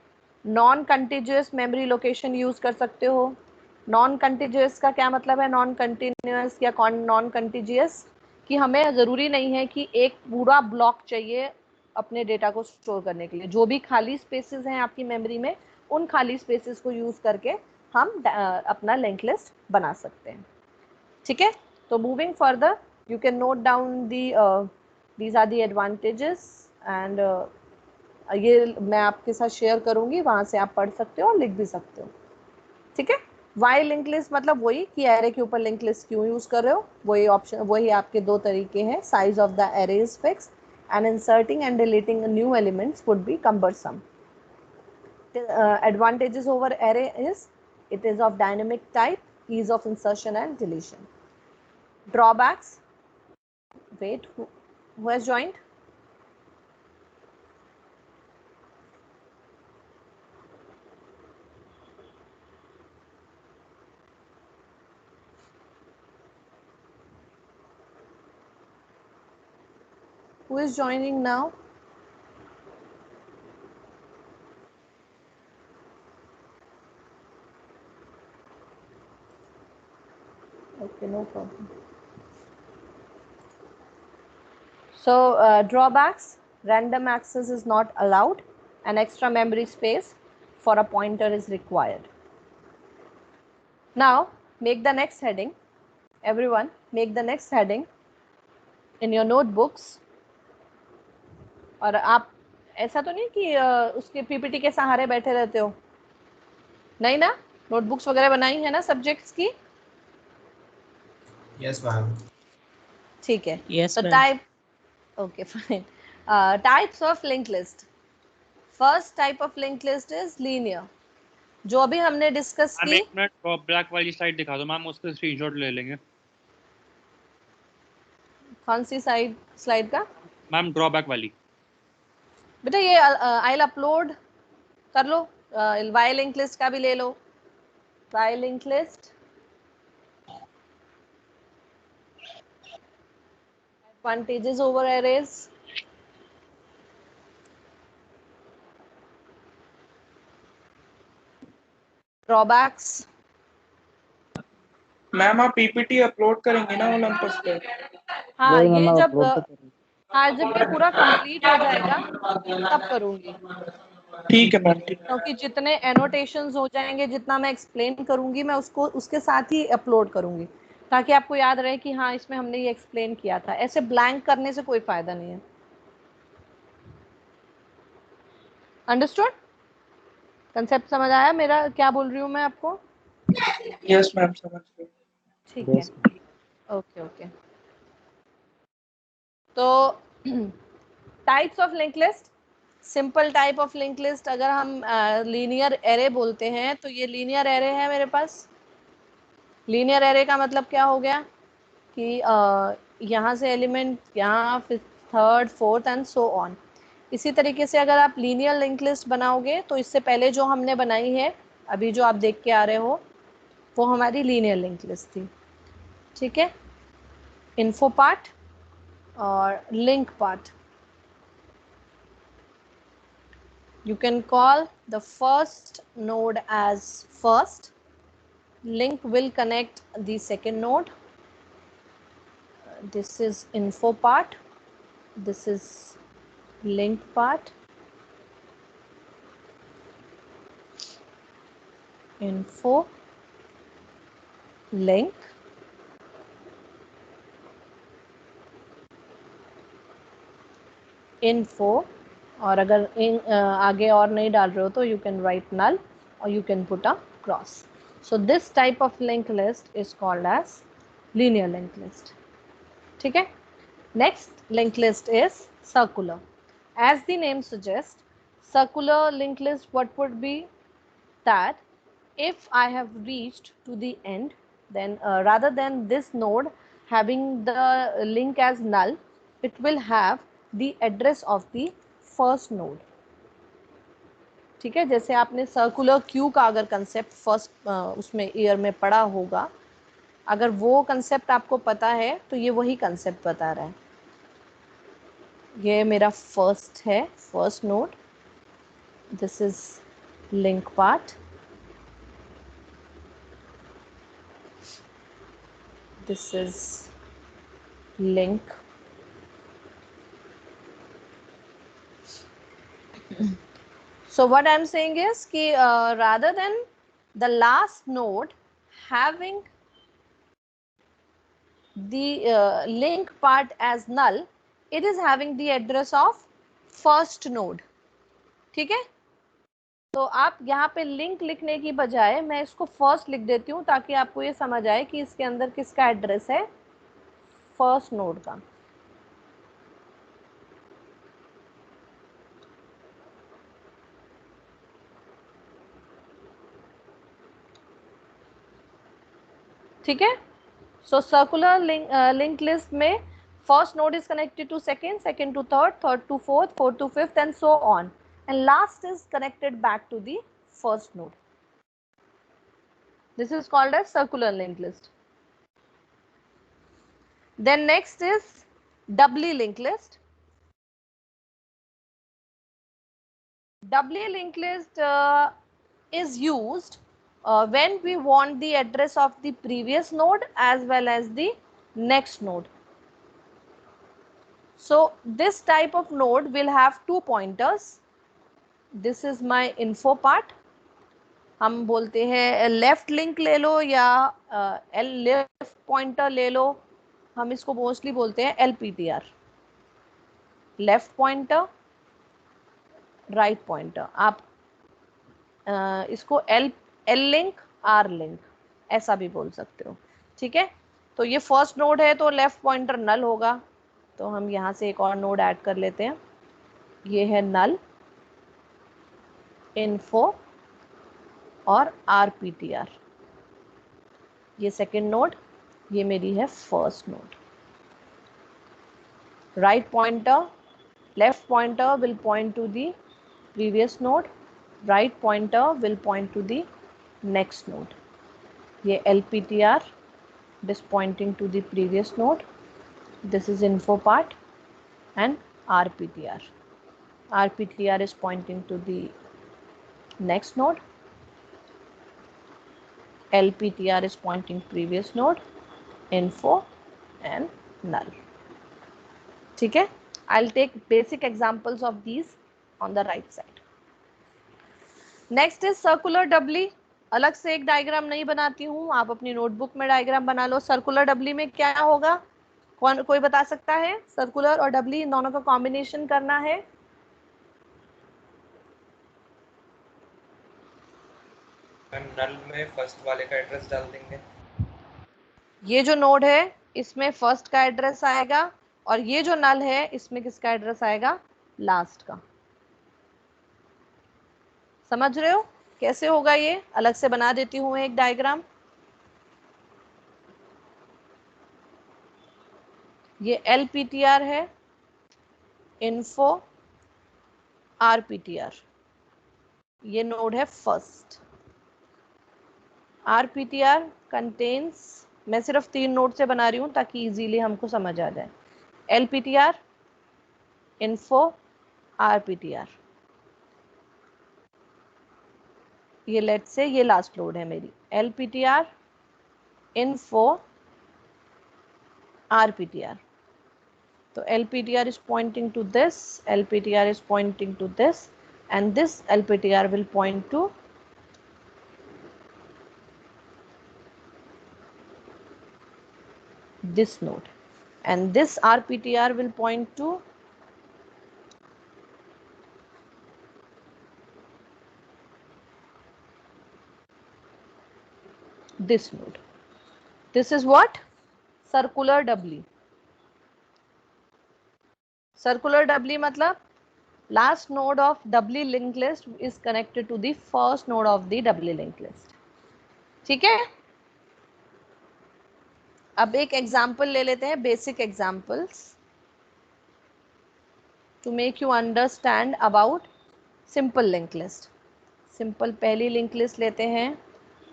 non continuous memory location use कर सकते हो। नॉन कंटिन्यूअस का क्या मतलब है? नॉन कंटिन्यूअस या नॉन कंटिन्यूअस कि हमें ज़रूरी नहीं है कि एक पूरा ब्लॉक चाहिए अपने डेटा को स्टोर करने के लिए। जो भी खाली स्पेसेस हैं आपकी मेमोरी में, उन खाली स्पेसेस को यूज़ करके हम अपना लिंक लिस्ट बना सकते हैं। ठीक है, तो moving further you can note down these are the advantages and ये मैं आपके साथ शेयर करूंगी, वहां से आप पढ़ सकते हो और लिख भी सकते हो। ठीक है, वाई लिंक लिस्ट मतलब वही कि एरे के ऊपर लिंक लिस्ट क्यों यूज कर रहे हो, वही ऑप्शन, वही आपके दो तरीके हैं। Size of the array is fix and inserting and deleting new elements would be cumbersome. Advantages over array is it is of dynamic type, ease of insertion and deletion. Drawbacks, wait, who has joined? Who is joining now? Okay, no problem. So drawbacks, random access is not allowed and extra memory space for a pointer is required. Now make the next heading, everyone make the next heading in your notebooks. और आप ऐसा तो नहीं कि उसके PPT के सहारे बैठे रहते हो, नहीं ना? नोटबुक्स वगैरह बनाई है ना सब्जेक्ट्स की? Yes ma'am. ठीक है, Yes, तो ma'am. Type, okay fine. Types of link list, first type of link list is linear, जो अभी हमने डिस्कस मैम की। एक मिनट, ड्रॉप बैक वाली स्लाइड दिखा दो मैम, उसका स्क्रीनशॉट ले लेंगे। कौन सी स्लाइड का? मैम ड्रॉ बैक वाली। बेटा ये आई विल अपलोड कर लो, वाई लिंक लिस्ट का भी ले लो, why link list, advantages over arrays, drawbacks. Ma'am आप पीपीटी अपलोड करेंगे ना ओलंपस पे? हाँ वही ये मैम जब अपलोड तो करूँ। हाँ जब ये पूरा कंप्लीट हो जाएगा तब करूंगी, ठीक है मैम, ठीक। क्योंकि जितने एनोटेशंस हो जाएंगे, जितना मैं एक्सप्लेन करूंगी, मैं उसको उसके साथ ही अपलोड करूंगी, ताकि आपको याद रहे कि हाँ इसमें हमने ये एक्सप्लेन किया था। ऐसे ब्लैंक करने से कोई फायदा नहीं है। अंडरस्टूड? कंसेप्ट समझ आया मेरा, क्या बोल रही हूँ मैं आपको? यस मैम, समझ गए। ठीक है, Yes. Okay okay. तो types of link list, simple type of link list, अगर हम लीनियर एरे बोलते हैं तो ये लीनियर एरे है मेरे पास। लीनियर एरे का मतलब क्या हो गया कि यहाँ से एलिमेंट यहाँ, फिर third, fourth and so on. इसी तरीके से अगर आप लीनियर लिंक लिस्ट बनाओगे तो इससे पहले जो हमने बनाई है, अभी जो आप देख के आ रहे हो, वो हमारी लीनियर लिंक लिस्ट थी। ठीक है, इन्फो पार्ट और link part. You can call the first node as first. Link will connect the second node. This is info part. This is link part. Info, link. Info, और अगर आगे और नहीं डाल रहे हो तो you can write null or you can put a cross. So this type of linked list is called as linear linked list. ठीक है, next linked list is circular. As the name suggests, circular linked list, what would be that if I have reached to the end, then rather than this node having the link as null, it will have the address of the first node. ठीक है, जैसे आपने circular queue का अगर concept first उसमें year में पढ़ा होगा, अगर वो कंसेप्ट आपको पता है तो ये वही कंसेप्ट बता रहा है। ये मेरा फर्स्ट है, first node, this is link part, this is link, so what I'm saying is कि rather than the last node having the link part as null, it is having the address of first node. ठीक है, तो आप यहाँ पे link लिखने की बजाय मैं इसको फर्स्ट लिख देती हूँ ताकि आपको ये समझ आए कि इसके अंदर किसका एड्रेस है, फर्स्ट नोड का. ठीक है, सो सर्कुलर लिंक लिस्ट में first node is connected to second, second to third, third to fourth, fourth to fifth and so on, and last is connected back to the first node. This is called as circular linked list. Then next is doubly linked list. Doubly linked list is used when we want the address of the previous node as well as the next node. So this type of node will have two pointers. This is my info part. हम बोलते हैं left link ले लो या left pointer ले लो, हम इसको mostly बोलते हैं LPTR, left pointer write pointer. आप इसको L लिंक R लिंक ऐसा भी बोल सकते हो. ठीक है, तो ये फर्स्ट नोड है तो लेफ्ट पॉइंटर नल होगा, तो हम यहाँ से एक और नोड ऐड कर लेते हैं. ये है नल, इन्फो और RPTR. ये सेकेंड नोड, ये मेरी है first node. Write pointer, left pointer will point two the previous node, write pointer will point two the next node. ये LPTR, this pointing to the previous node. This is info part and RPTR. RPTR is pointing to the next node. LPTR is pointing previous node, info and null. ठीक है, I'll take basic examples of these on the right side. Next is circular doubly. अलग से एक diagram नहीं बनाती हूँ, आप अपनी नोटबुक में डायग्राम बना लो. सर्कुलर डबली में क्या होगा, कोई बता सकता है? सर्कुलर और डबली इन दोनों का कॉम्बिनेशन करना है. मैम नल में फर्स्ट वाले का एड्रेस डाल देंगे. ये जो नोड है इसमें फर्स्ट का एड्रेस आएगा और ये जो नल है इसमें किसका एड्रेस आएगा, लास्ट का. समझ रहे हो कैसे होगा? ये अलग से बना देती हूँ एक डायग्राम. ये LPTR है, इन्फो, RPTR. ये नोड है फर्स्ट. RPTR कंटेन्स, मैं सिर्फ 3 नोड से बना रही हूँ ताकि इजीली हमको समझ आ जाए. LPTR, info, RPTR. ये लेट से ये लास्ट नोड है मेरी. LPTR, info, RPTR. तो LPTR is pointing to this, LPTR is pointing to this, and this LPTR will point to this node, and this RPTR will point to this node. This is what? Circular doubly. Circular doubly मतलब last node of doubly linked list is connected to the first node of the doubly linked list. ठीक है, अब एक example ले लेते हैं, basic examples to make you understand about simple link list. Simple पहली link list लेते हैं.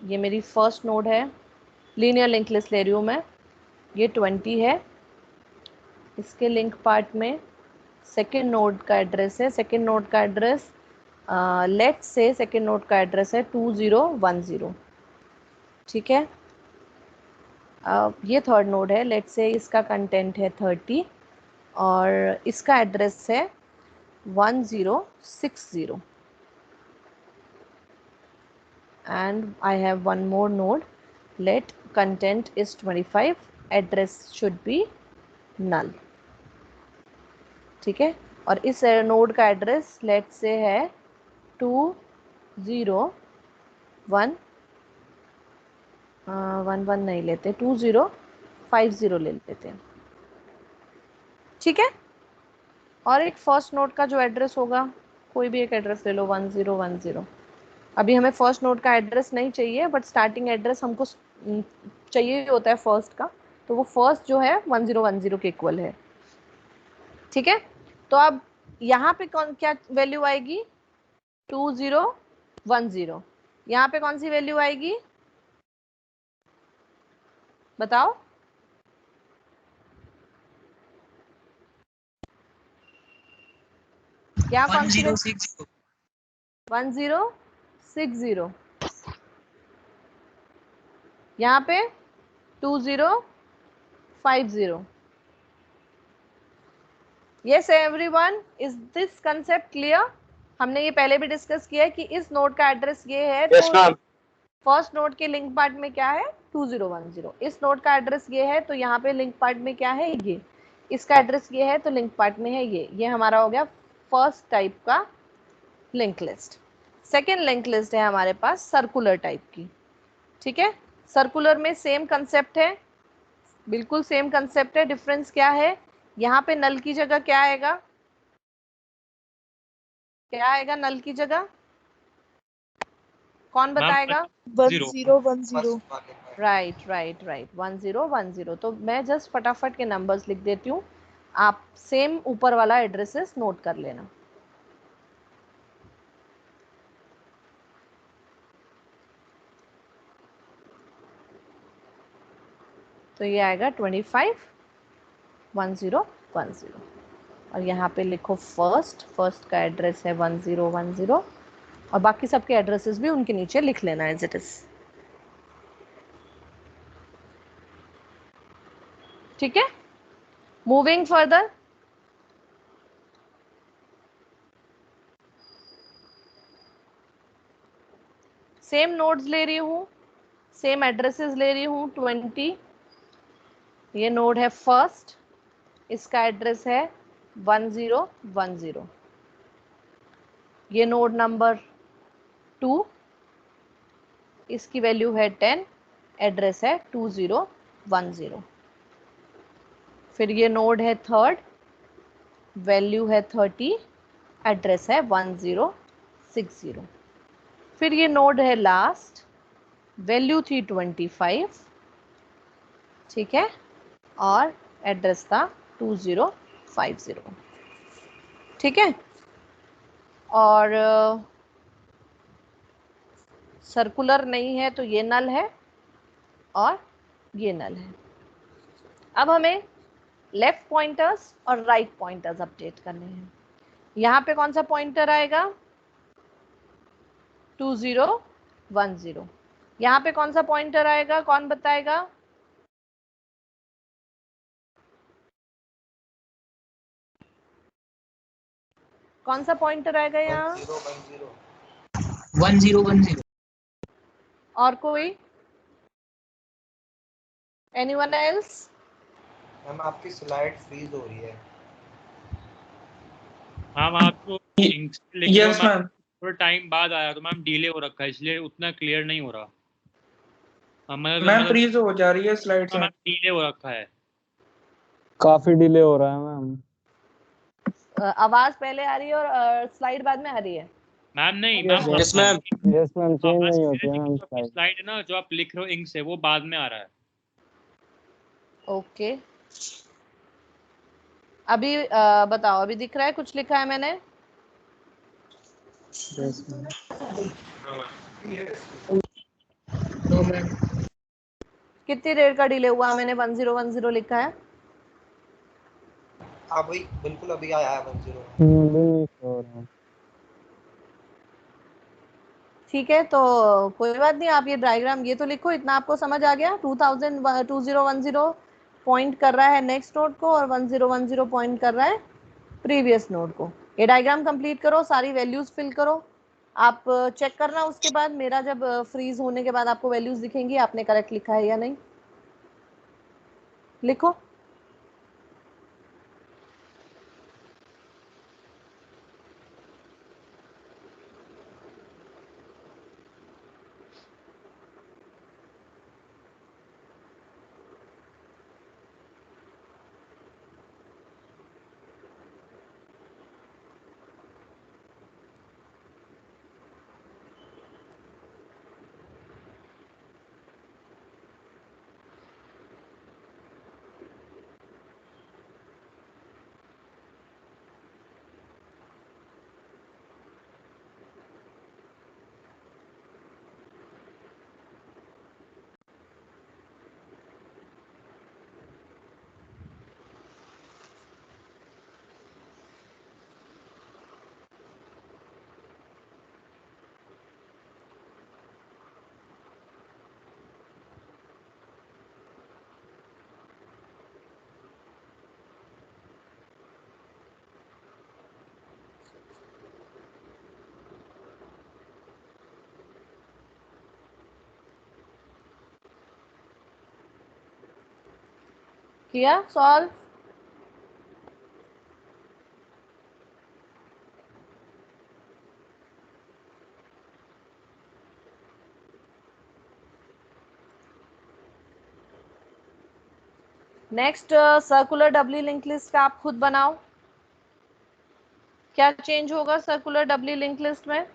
ये मेरी फर्स्ट नोड है, लीनियर लिंक लिस्ट ले रही हूँ मैं. ये 20 है. इसके लिंक पार्ट में सेकेंड नोड का एड्रेस है. सेकेंड नोड का address let say second node का एड्रेस है 2010. ठीक है, ये थर्ड नोड है. लेट से इसका कंटेंट है 30 और इसका एड्रेस है 1060. and I have one more node. Let content is 25, address should be null. ठीक है, और इस नोड का एड्रेस लेट से है 201 नहीं लेते, 2050 ले लेते हैं। ठीक है, और एक फर्स्ट नोड का जो एड्रेस होगा, कोई भी एक एड्रेस ले लो 1010। अभी हमें फर्स्ट नोड का एड्रेस नहीं चाहिए, बट स्टार्टिंग एड्रेस हमको चाहिए होता है फर्स्ट का, तो वो फर्स्ट जो है 1010 के इक्वल है। ठीक है, तो अब यहाँ पे कौन क्या वैल्यू आएगी? 2010। यहाँ पे कौन सी वैल्यू आएगी बताओ? क्या कौन सी? 1060। यहाँ पे 2050। Yes everyone, is this concept clear? हमने ये पहले भी डिस्कस किया है कि इस नोड का एड्रेस ये है, Yes, तो ma'am. फर्स्ट नोड के लिंक पार्ट में क्या है? 2010। इस नोड का एड्रेस ये है, तो यहाँ पे लिंक पार्ट में क्या है? ये। इसका एड्रेस ये है, तो लिंक पार्ट में है ये हमारा हो गया फर्स्ट टाइप का link list. Second link list है हमारे पास सर्कुलर टाइप की। ठीक है, सर्कुलर में सेम कंसेप्ट है, बिल्कुल सेम कंसेप्ट है। डिफरेंस क्या है? यहाँ पे नल की जगह क्या आएगा? क्या आएगा नल की जगह? कौन बताएगा? 1010। राइट 1010। तो मैं जस्ट फटाफट के नंबर्स लिख देती हूँ, आप सेम ऊपर वाला एड्रेसेस नोट कर लेना। तो ये आएगा 251010, और यहाँ पे लिखो फर्स्ट का एड्रेस है 1010, और बाकी सबके एड्रेसेस भी उनके नीचे लिख लेना एज इट इज। ठीक है, मूविंग फर्दर। सेम नोड्स ले रही हूँ, सेम एड्रेसेस ले रही हूँ 20। ये नोड है फर्स्ट, इसका एड्रेस है 1010। ये नोड नंबर 2, इसकी वैल्यू है 10, एड्रेस है 2010। फिर ये नोड है थर्ड, वैल्यू है 30, एड्रेस है 1060। फिर ये नोड है लास्ट, वैल्यू थी 25, ठीक है, और एड्रेस था 2050। ठीक है, और सर्कुलर नहीं है तो ये नल है और ये नल है। अब हमें लेफ्ट पॉइंटर्स और राइट पॉइंटर्स अपडेट करने हैं। यहाँ पे कौन सा पॉइंटर आएगा? 2010। यहाँ पे कौन सा पॉइंटर आएगा? कौन बताएगा? कौन सा पॉइंटर आएगा यहाँ? 1010। और कोई? Anyone else? मैम आपकी स्लाइड फ्रीज हो रही है। हाँ मैम, आपको यस मैम। थोड़ा टाइम बाद आया तो मैम डिले हो रखा है, इसलिए उतना क्लियर नहीं हो रहा। मैम फ्रीज हो जा रही है स्लाइड से। मैम डिले हो रखा है, काफी डिले हो रहा है मैम। आवाज पहले आ रही है और स्लाइड बाद में आ रही है। मैम नहीं ma'am, yes ma'am. Yes ma'am, change नहीं होती है मैम स्लाइड है ना जो आप लिख रहे हो इंक से, वो बाद में आ रहा है। ओके, अभी बताओ, अभी दिख रहा है? कुछ लिखा है मैंने? Yes ma'am. कितनी देर का डिले हुआ? मैंने 1010 लिखा है। अभी बिल्कुल अभी आया है 10। नहीं हो रहा। ठीक है, तो कोई बात नहीं, आप ये डायग्राम ये तो लिखो, इतना आपको समझ आ गया। 2010 पॉइंट कर रहा है नेक्स्ट नोड को और 1010 पॉइंट कर रहा है प्रीवियस नोड को। ये डायग्राम कंप्लीट करो, सारी वैल्यूज फिल करो। आप चेक करना उसके बाद, मेरा जब फ्रीज होने के बाद आपको वैल्यूज दिखेंगी आपने करेक्ट लिखा है या नहीं। लिखो। किया solve? Next circular doubly link list का आप खुद बनाओ। क्या चेंज होगा सर्कुलर डबली लिंक लिस्ट में?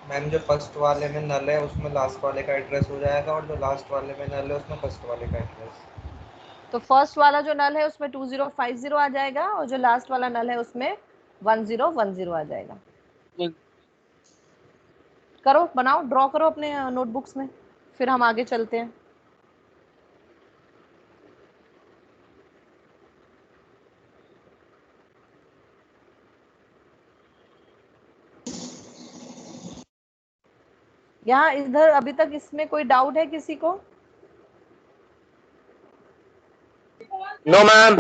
मैम जो फर्स्ट वाले में नल है उसमें लास्ट वाले का एड्रेस हो जाएगा, और जो लास्ट वाले में नल है उसमें फर्स्ट वाले का एड्रेस। तो फर्स्ट वाला जो नल है उसमें 2050 आ जाएगा, और जो लास्ट वाला नल है उसमें 1010 आ जाएगा। करो, बनाओ, ड्रॉ करो अपने नोटबुक्स में, फिर हम आगे चलते हैं। यहाँ इधर अभी तक इसमें कोई डाउट है किसी को? No ma'am.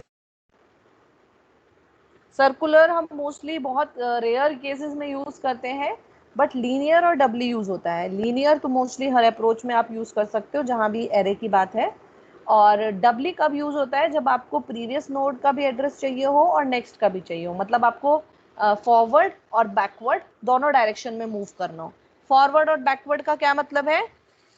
सर्कुलर हम मोस्टली बहुत रेयर केसेस में यूज करते हैं, बट लीनियर और डबली यूज होता है। लीनियर तो मोस्टली हर अप्रोच में आप यूज कर सकते हो जहां भी एरे की बात है, और डबली कब यूज होता है जब आपको प्रीवियस नोड का भी एड्रेस चाहिए हो और नेक्स्ट का भी चाहिए हो, मतलब आपको फॉरवर्ड और बैकवर्ड दोनों डायरेक्शन में मूव करना हो। फॉरवर्ड और बैकवर्ड का क्या मतलब है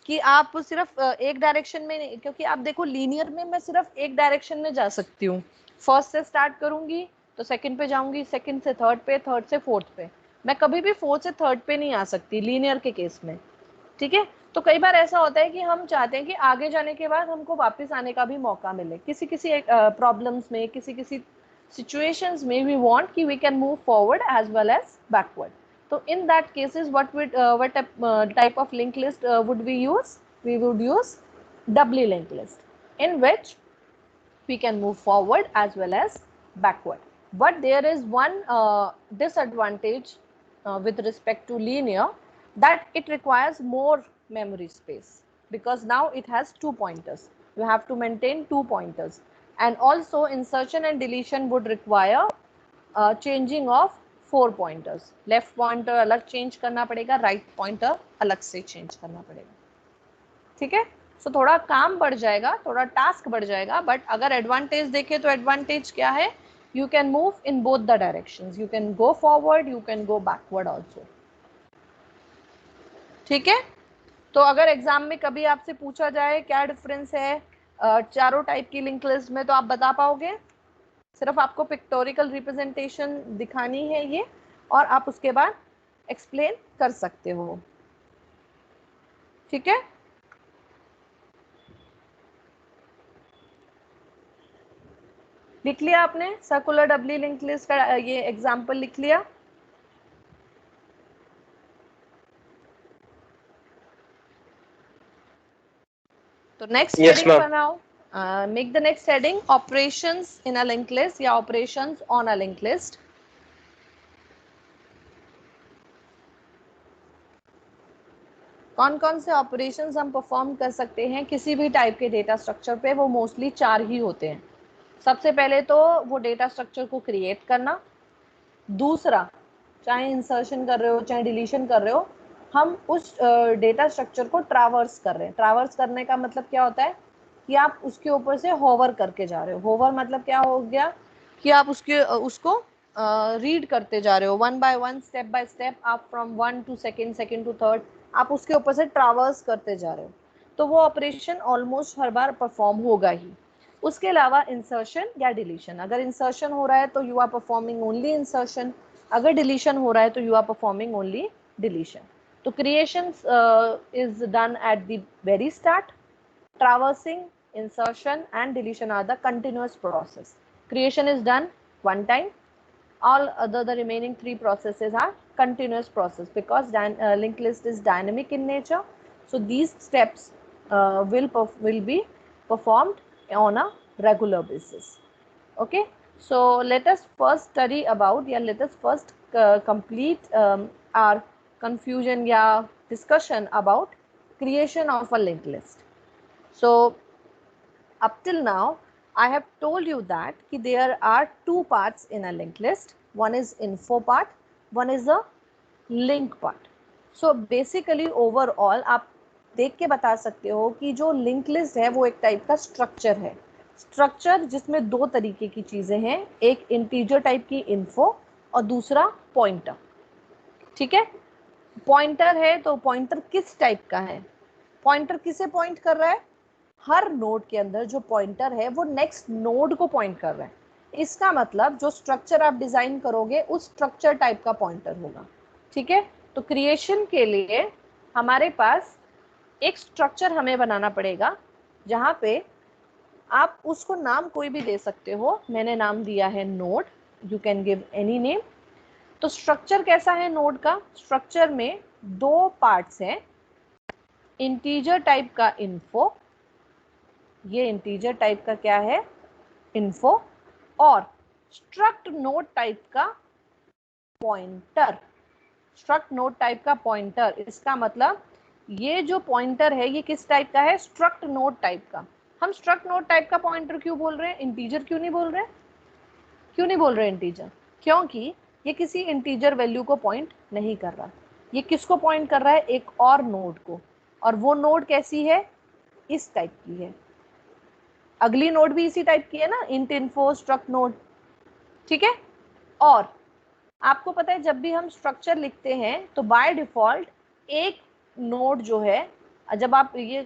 कि आप सिर्फ एक डायरेक्शन में नहीं, क्योंकि आप देखो लीनियर में मैं सिर्फ एक डायरेक्शन में जा सकती हूँ। फर्स्ट से स्टार्ट करूंगी तो सेकंड पे जाऊंगी, सेकंड से थर्ड पे, थर्ड से फोर्थ पे। मैं कभी भी फोर्थ से थर्ड पे नहीं आ सकती लीनियर के केस में, ठीक है। तो कई बार ऐसा होता है कि हम चाहते हैं कि आगे जाने के बाद हमको वापस आने का भी मौका मिले, किसी किसी प्रॉब्लम्स में, किसी किसी situations में we want कि we can move forward as well as backward. So in that cases what type of linked list would we use? We would use doubly linked list in which we can move forward as well as backward. But there is one disadvantage with respect to linear, that it requires more memory space, because now it has 2 pointers. You have to maintain 2 pointers, and also insertion and deletion would require changing of 4 pointers. Left pointer अलग change करना पड़ेगा, right pointer अलग से change करना पड़ेगा, ठीक है। सो थोड़ा काम बढ़ जाएगा, थोड़ा टास्क बढ़ जाएगा, बट अगर एडवांटेज देखें तो एडवांटेज क्या है? You can move in both the directions, you can go forward, you can go backward also, ठीक है। तो अगर एग्जाम में कभी आपसे पूछा जाए क्या डिफरेंस है चारों टाइप की लिंक लिस्ट में, तो आप बता पाओगे? सिर्फ आपको पिक्टोरिकल रिप्रेजेंटेशन दिखानी है ये, और आप उसके बाद एक्सप्लेन कर सकते हो, ठीक है। लिख लिया आपने सर्कुलर डबली लिंक लिस्ट का ये एग्जांपल लिख लिया? तो नेक्स्ट हेडिंग बनाओ, make the next heading operations in a link list या operations on a link list. कौन कौन से ऑपरेशंस हम परफॉर्म कर सकते हैं किसी भी टाइप के डेटा स्ट्रक्चर पे? वो मोस्टली 4 ही होते हैं। सबसे पहले तो वो डेटा स्ट्रक्चर को क्रिएट करना, दूसरा, चाहे इंसर्शन कर रहे हो चाहे डिलीशन कर रहे हो, हम उस डेटा स्ट्रक्चर को ट्रैवर्स कर रहे हैं। ट्रैवर्स करने का मतलब क्या होता है कि आप उसके ऊपर से होवर करके जा रहे हो। होवर मतलब क्या हो गया कि आप उसको रीड करते जा रहे हो, वन बाय स्टेप, आप from 1 to second, second to third, आप उसके ऊपर से ट्रैवर्स करते जा रहे हो। तो वो ऑपरेशन ऑलमोस्ट हर बार परफॉर्म होगा ही। उसके अलावा इंसर्शन या डिलीशन, अगर इंसर्शन हो रहा है तो you are performing only insertion, अगर डिलीशन हो रहा है तो you are performing only deletion. तो creation is done at the very start, traversing, insertion and deletion are the continuous process. Creation is done one time, all other the remaining 3 processes are continuous process because linked list is dynamic in nature. So these steps will be performed on a regular basis. Okay, so let us first study about, let us first complete our confusion discussion about creation of a linked list. So up till now I have told you that there are 2 parts in a linked list. One is info part, one is a link part. So basically overall आप देख के बता सकते हो कि जो link list है वो एक टाइप का स्ट्रक्चर है। स्ट्रक्चर जिसमें 2 तरीके की चीजें हैं, एक इंटीजर टाइप की इन्फो और दूसरा पॉइंटर। ठीक है, पॉइंटर है तो पॉइंटर किस टाइप का है, पॉइंटर किसे पॉइंट कर रहा है, हर नोड के अंदर जो पॉइंटर है वो नेक्स्ट नोड को पॉइंट कर रहा है। इसका मतलब जो स्ट्रक्चर आप डिजाइन करोगे उस स्ट्रक्चर टाइप का पॉइंटर होगा। ठीक है, तो क्रिएशन के लिए हमारे पास एक स्ट्रक्चर हमें बनाना पड़ेगा जहां पे आप उसको नाम कोई भी दे सकते हो। मैंने नाम दिया है node, you can give any name. तो स्ट्रक्चर कैसा है नोड का, स्ट्रक्चर में 2 पार्ट्स हैं, इंटीजर टाइप का इन्फो, ये इंटीजर टाइप का क्या है इन्फो, और स्ट्रक्ट नोड टाइप का पॉइंटर। स्ट्रक्ट नोड टाइप का पॉइंटर, इसका मतलब ये जो पॉइंटर है ये किस टाइप का है, स्ट्रक्ट नोड टाइप का। हम स्ट्रक्ट नोड टाइप का पॉइंटर क्यों बोल रहे हैं, इंटीजर क्यों नहीं बोल रहे, क्यों नहीं बोल रहे इंटीजर, क्योंकि ये किसी इंटीजर वैल्यू को पॉइंट नहीं कर रहा, ये किसको पॉइंट कर रहा है, एक और नोड को, और वो नोड कैसी है, इस टाइप की है। अगली नोड भी इसी टाइप की है ना, इंट इन्फो स्ट्रक्ट नोड। ठीक है, और आपको पता है जब भी हम स्ट्रक्चर लिखते हैं तो बाय डिफॉल्ट एक नोड जो है, जब आप ये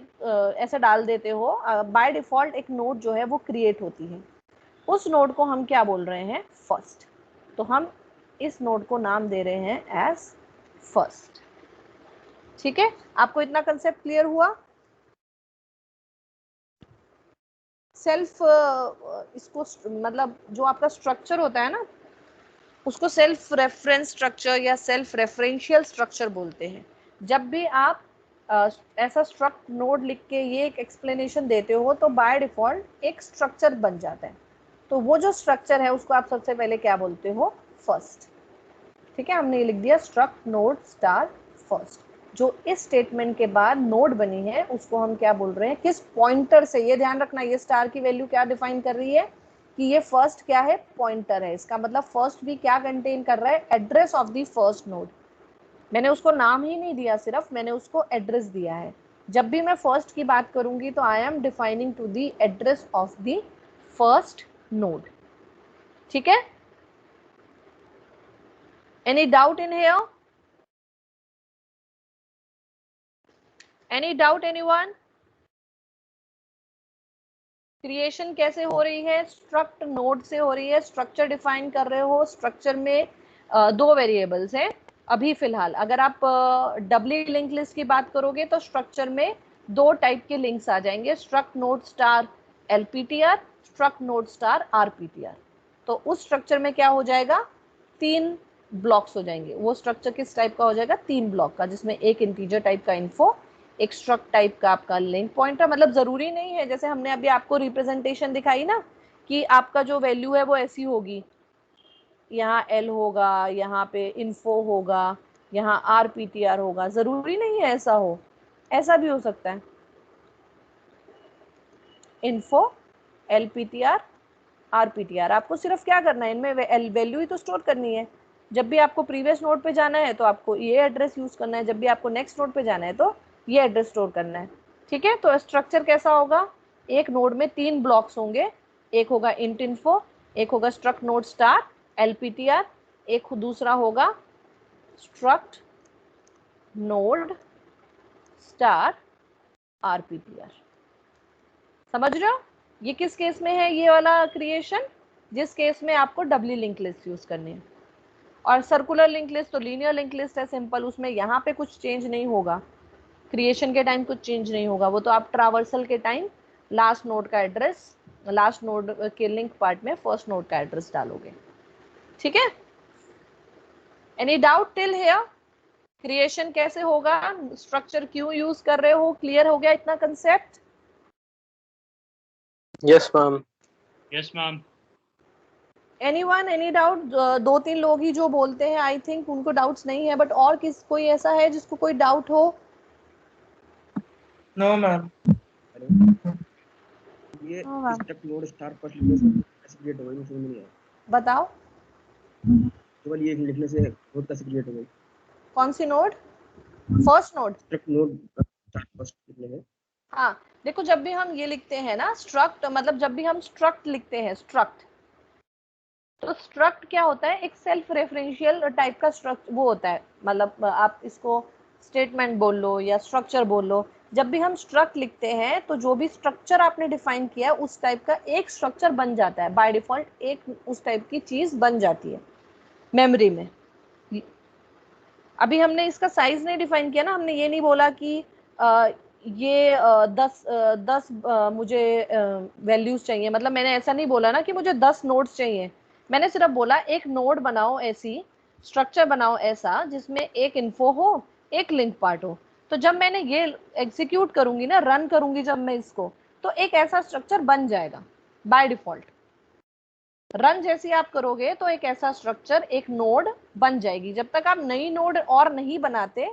ऐसा डाल देते हो, बाय डिफॉल्ट एक नोड जो है वो क्रिएट होती है। उस नोड को हम क्या बोल रहे हैं, फर्स्ट। तो हम इस नोड को नाम दे रहे हैं एज फर्स्ट। ठीक है, आपको इतना कंसेप्ट क्लियर हुआ। सेल्फ इसको मतलब जो आपका स्ट्रक्चर होता है ना उसको सेल्फ रेफरेंस स्ट्रक्चर या सेल्फ रेफरेंशियल स्ट्रक्चर बोलते हैं। जब भी आप ऐसा स्ट्रक्ट नोड लिख के ये एक एक्सप्लेनेशन देते हो तो बाय डिफॉल्ट एक स्ट्रक्चर बन जाता है। तो वो जो स्ट्रक्चर है उसको आप सबसे पहले क्या बोलते हो, फर्स्ट। ठीक है, हमने ये लिख दिया स्ट्रक्ट नोड स्टार फर्स्ट। जो इस स्टेटमेंट के बाद नोड बनी है उसको हम क्या बोल रहे हैं, किस पॉइंटर से, ये ध्यान रखना, ये स्टार की वैल्यू क्या डिफाइन कर रही है कि ये फर्स्ट क्या है, पॉइंटर है। इसका मतलब फर्स्ट भी क्या कंटेन कर रहा है, address of the first node. मैंने उसको नाम ही नहीं दिया, सिर्फ मैंने उसको एड्रेस दिया है। जब भी मैं फर्स्ट की बात करूंगी तो I am defining to the address of the first node. ठीक है, any doubt in here, any doubt anyone? Creation कैसे हो रही है, स्ट्रक्ट नोड से हो रही है। स्ट्रक्चर डिफाइन कर रहे हो, स्ट्रक्चर में 2 वेरिएबल्स हैं अभी फिलहाल। अगर आप डबली लिंक लिस्ट की बात करोगे तो स्ट्रक्चर में 2 टाइप के लिंक्स आ जाएंगे, struct node star LPTR, struct node star RPTR. तो उस स्ट्रक्चर में क्या हो जाएगा, 3 ब्लॉक्स हो जाएंगे। वो स्ट्रक्चर किस टाइप का हो जाएगा, 3 ब्लॉक का, जिसमें एक इंटीजर टाइप का इन्फो, एक स्ट्रक्ट टाइप का आपका लिंक पॉइंटर। मतलब जरूरी नहीं है, जैसे हमने अभी आपको रिप्रेजेंटेशन दिखाई ना कि आपका जो वैल्यू है वो ऐसी होगी, यहाँ एल होगा, यहाँ पे इन्फो होगा, यहाँ आरपीटीआर होगा। जरूरी नहीं है ऐसा हो, ऐसा भी हो सकता है, इन्फो एलपीटीआर आरपीटीआर। आपको सिर्फ क्या करना है, इनमें वैल्यू ही तो स्टोर करनी है। जब भी आपको प्रीवियस नोड पे जाना है तो आपको ये एड्रेस यूज करना है, जब भी आपको नेक्स्ट नोड पे जाना है तो ये एड्रेस स्टोर करना है। ठीक है, तो स्ट्रक्चर कैसा होगा, एक नोड में 3 ब्लॉक्स होंगे, एक होगा इंट इन्फो, एक होगा स्ट्रक्ट नोड स्टार LPTR, एक दूसरा होगा स्ट्रक्ट नोड स्टार RPTR। समझ रहे हो? ये किस केस में है ये वाला क्रिएशन, जिस केस में आपको डबली लिंक लिस्ट यूज करनी है। और सर्कुलर लिंक लिस्ट तो लीनियर लिंक लिस्ट है सिंपल, उसमें यहाँ पे कुछ चेंज नहीं होगा, क्रिएशन के टाइम कुछ चेंज नहीं होगा, वो तो आप ट्रावर्सल के टाइम लास्ट नोड का एड्रेस, लास्ट नोड के लिंक पार्ट में फर्स्ट नोड का एड्रेस डालोगे। ठीक है, any doubt till here? Creation कैसे होगा, स्ट्रक्चर क्यों यूज कर रहे हो, क्लियर हो गया इतना concept? Yes ma'am. Yes ma'am. Anyone any doubt? 2-3 लोग ही जो बोलते हैं, आई थिंक उनको डाउट्स नहीं है, बट और किस कोई ऐसा है जिसको कोई डाउट हो? No ma'am. ये स्टेप नोड स्टार फर्स्ट लिखने से कैसे क्रिएट होगा, मुझे समझ नहीं आया। बताओ। केवल ये लिखने से नोड कैसे क्रिएट होगा? कौन सी node? First node? Step node star first लिखने में। हाँ देखो, जब भी हम ये लिखते हैं ना स्ट्रक्ट, मतलब जब भी हम स्ट्रक्ट लिखते हैं स्ट्रक्ट, तो स्ट्रक्ट क्या होता है, एक सेल्फ रेफरेंशियल टाइप का स्ट्रक्ट वो होता है, मतलब आप इसको स्टेटमेंट बोल लो या स्ट्रक्चर बोल लो। जब भी हम स्ट्रक्ट लिखते हैं तो जो भी स्ट्रक्चर आपने डिफाइन किया है उस टाइप का एक स्ट्रक्चर बन जाता है, बाय डिफॉल्ट एक उस टाइप की चीज बन जाती है मेमोरी में। अभी हमने इसका साइज नहीं डिफाइन किया ना, हमने ये नहीं बोला कि ये 10 मुझे वैल्यूज चाहिए, मतलब मैंने ऐसा नहीं बोला ना कि मुझे 10 नोड्स चाहिए, मैंने सिर्फ बोला एक नोड बनाओ, ऐसी स्ट्रक्चर बनाओ ऐसा जिसमें एक इन्फो हो, एक लिंक पार्ट हो। तो जब मैंने ये एग्जीक्यूट करूंगी ना, रन करूंगी जब मैं इसको, तो एक ऐसा स्ट्रक्चर बन जाएगा बाय डिफॉल्ट। रन जैसे आप करोगे तो एक ऐसा स्ट्रक्चर, एक नोड बन जाएगी। जब तक आप नई नोड और नहीं बनाते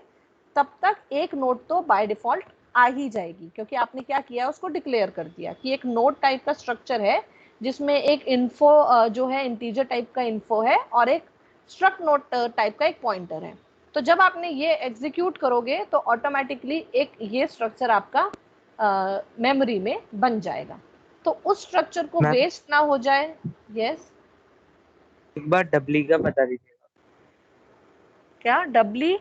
तब तक एक नोड तो बाय डिफॉल्ट आ ही जाएगी, क्योंकि आपने क्या किया, उसको डिक्लेयर कर दिया कि एक नोड टाइप का स्ट्रक्चर है जिसमें एक इन्फो जो है इंटीजर टाइप का इन्फो है और एक स्ट्रक्ट नोड टाइप का एक पॉइंटर है। तो जब आपने ये एग्जीक्यूट करोगे तो ऑटोमेटिकली एक ये स्ट्रक्चर आपका मेमोरी में बन जाएगा। तो उस स्ट्रक्चर को वेस्ट ना हो जाए। यस, एक बार डबली का बता दीजिएगा। क्या डबली?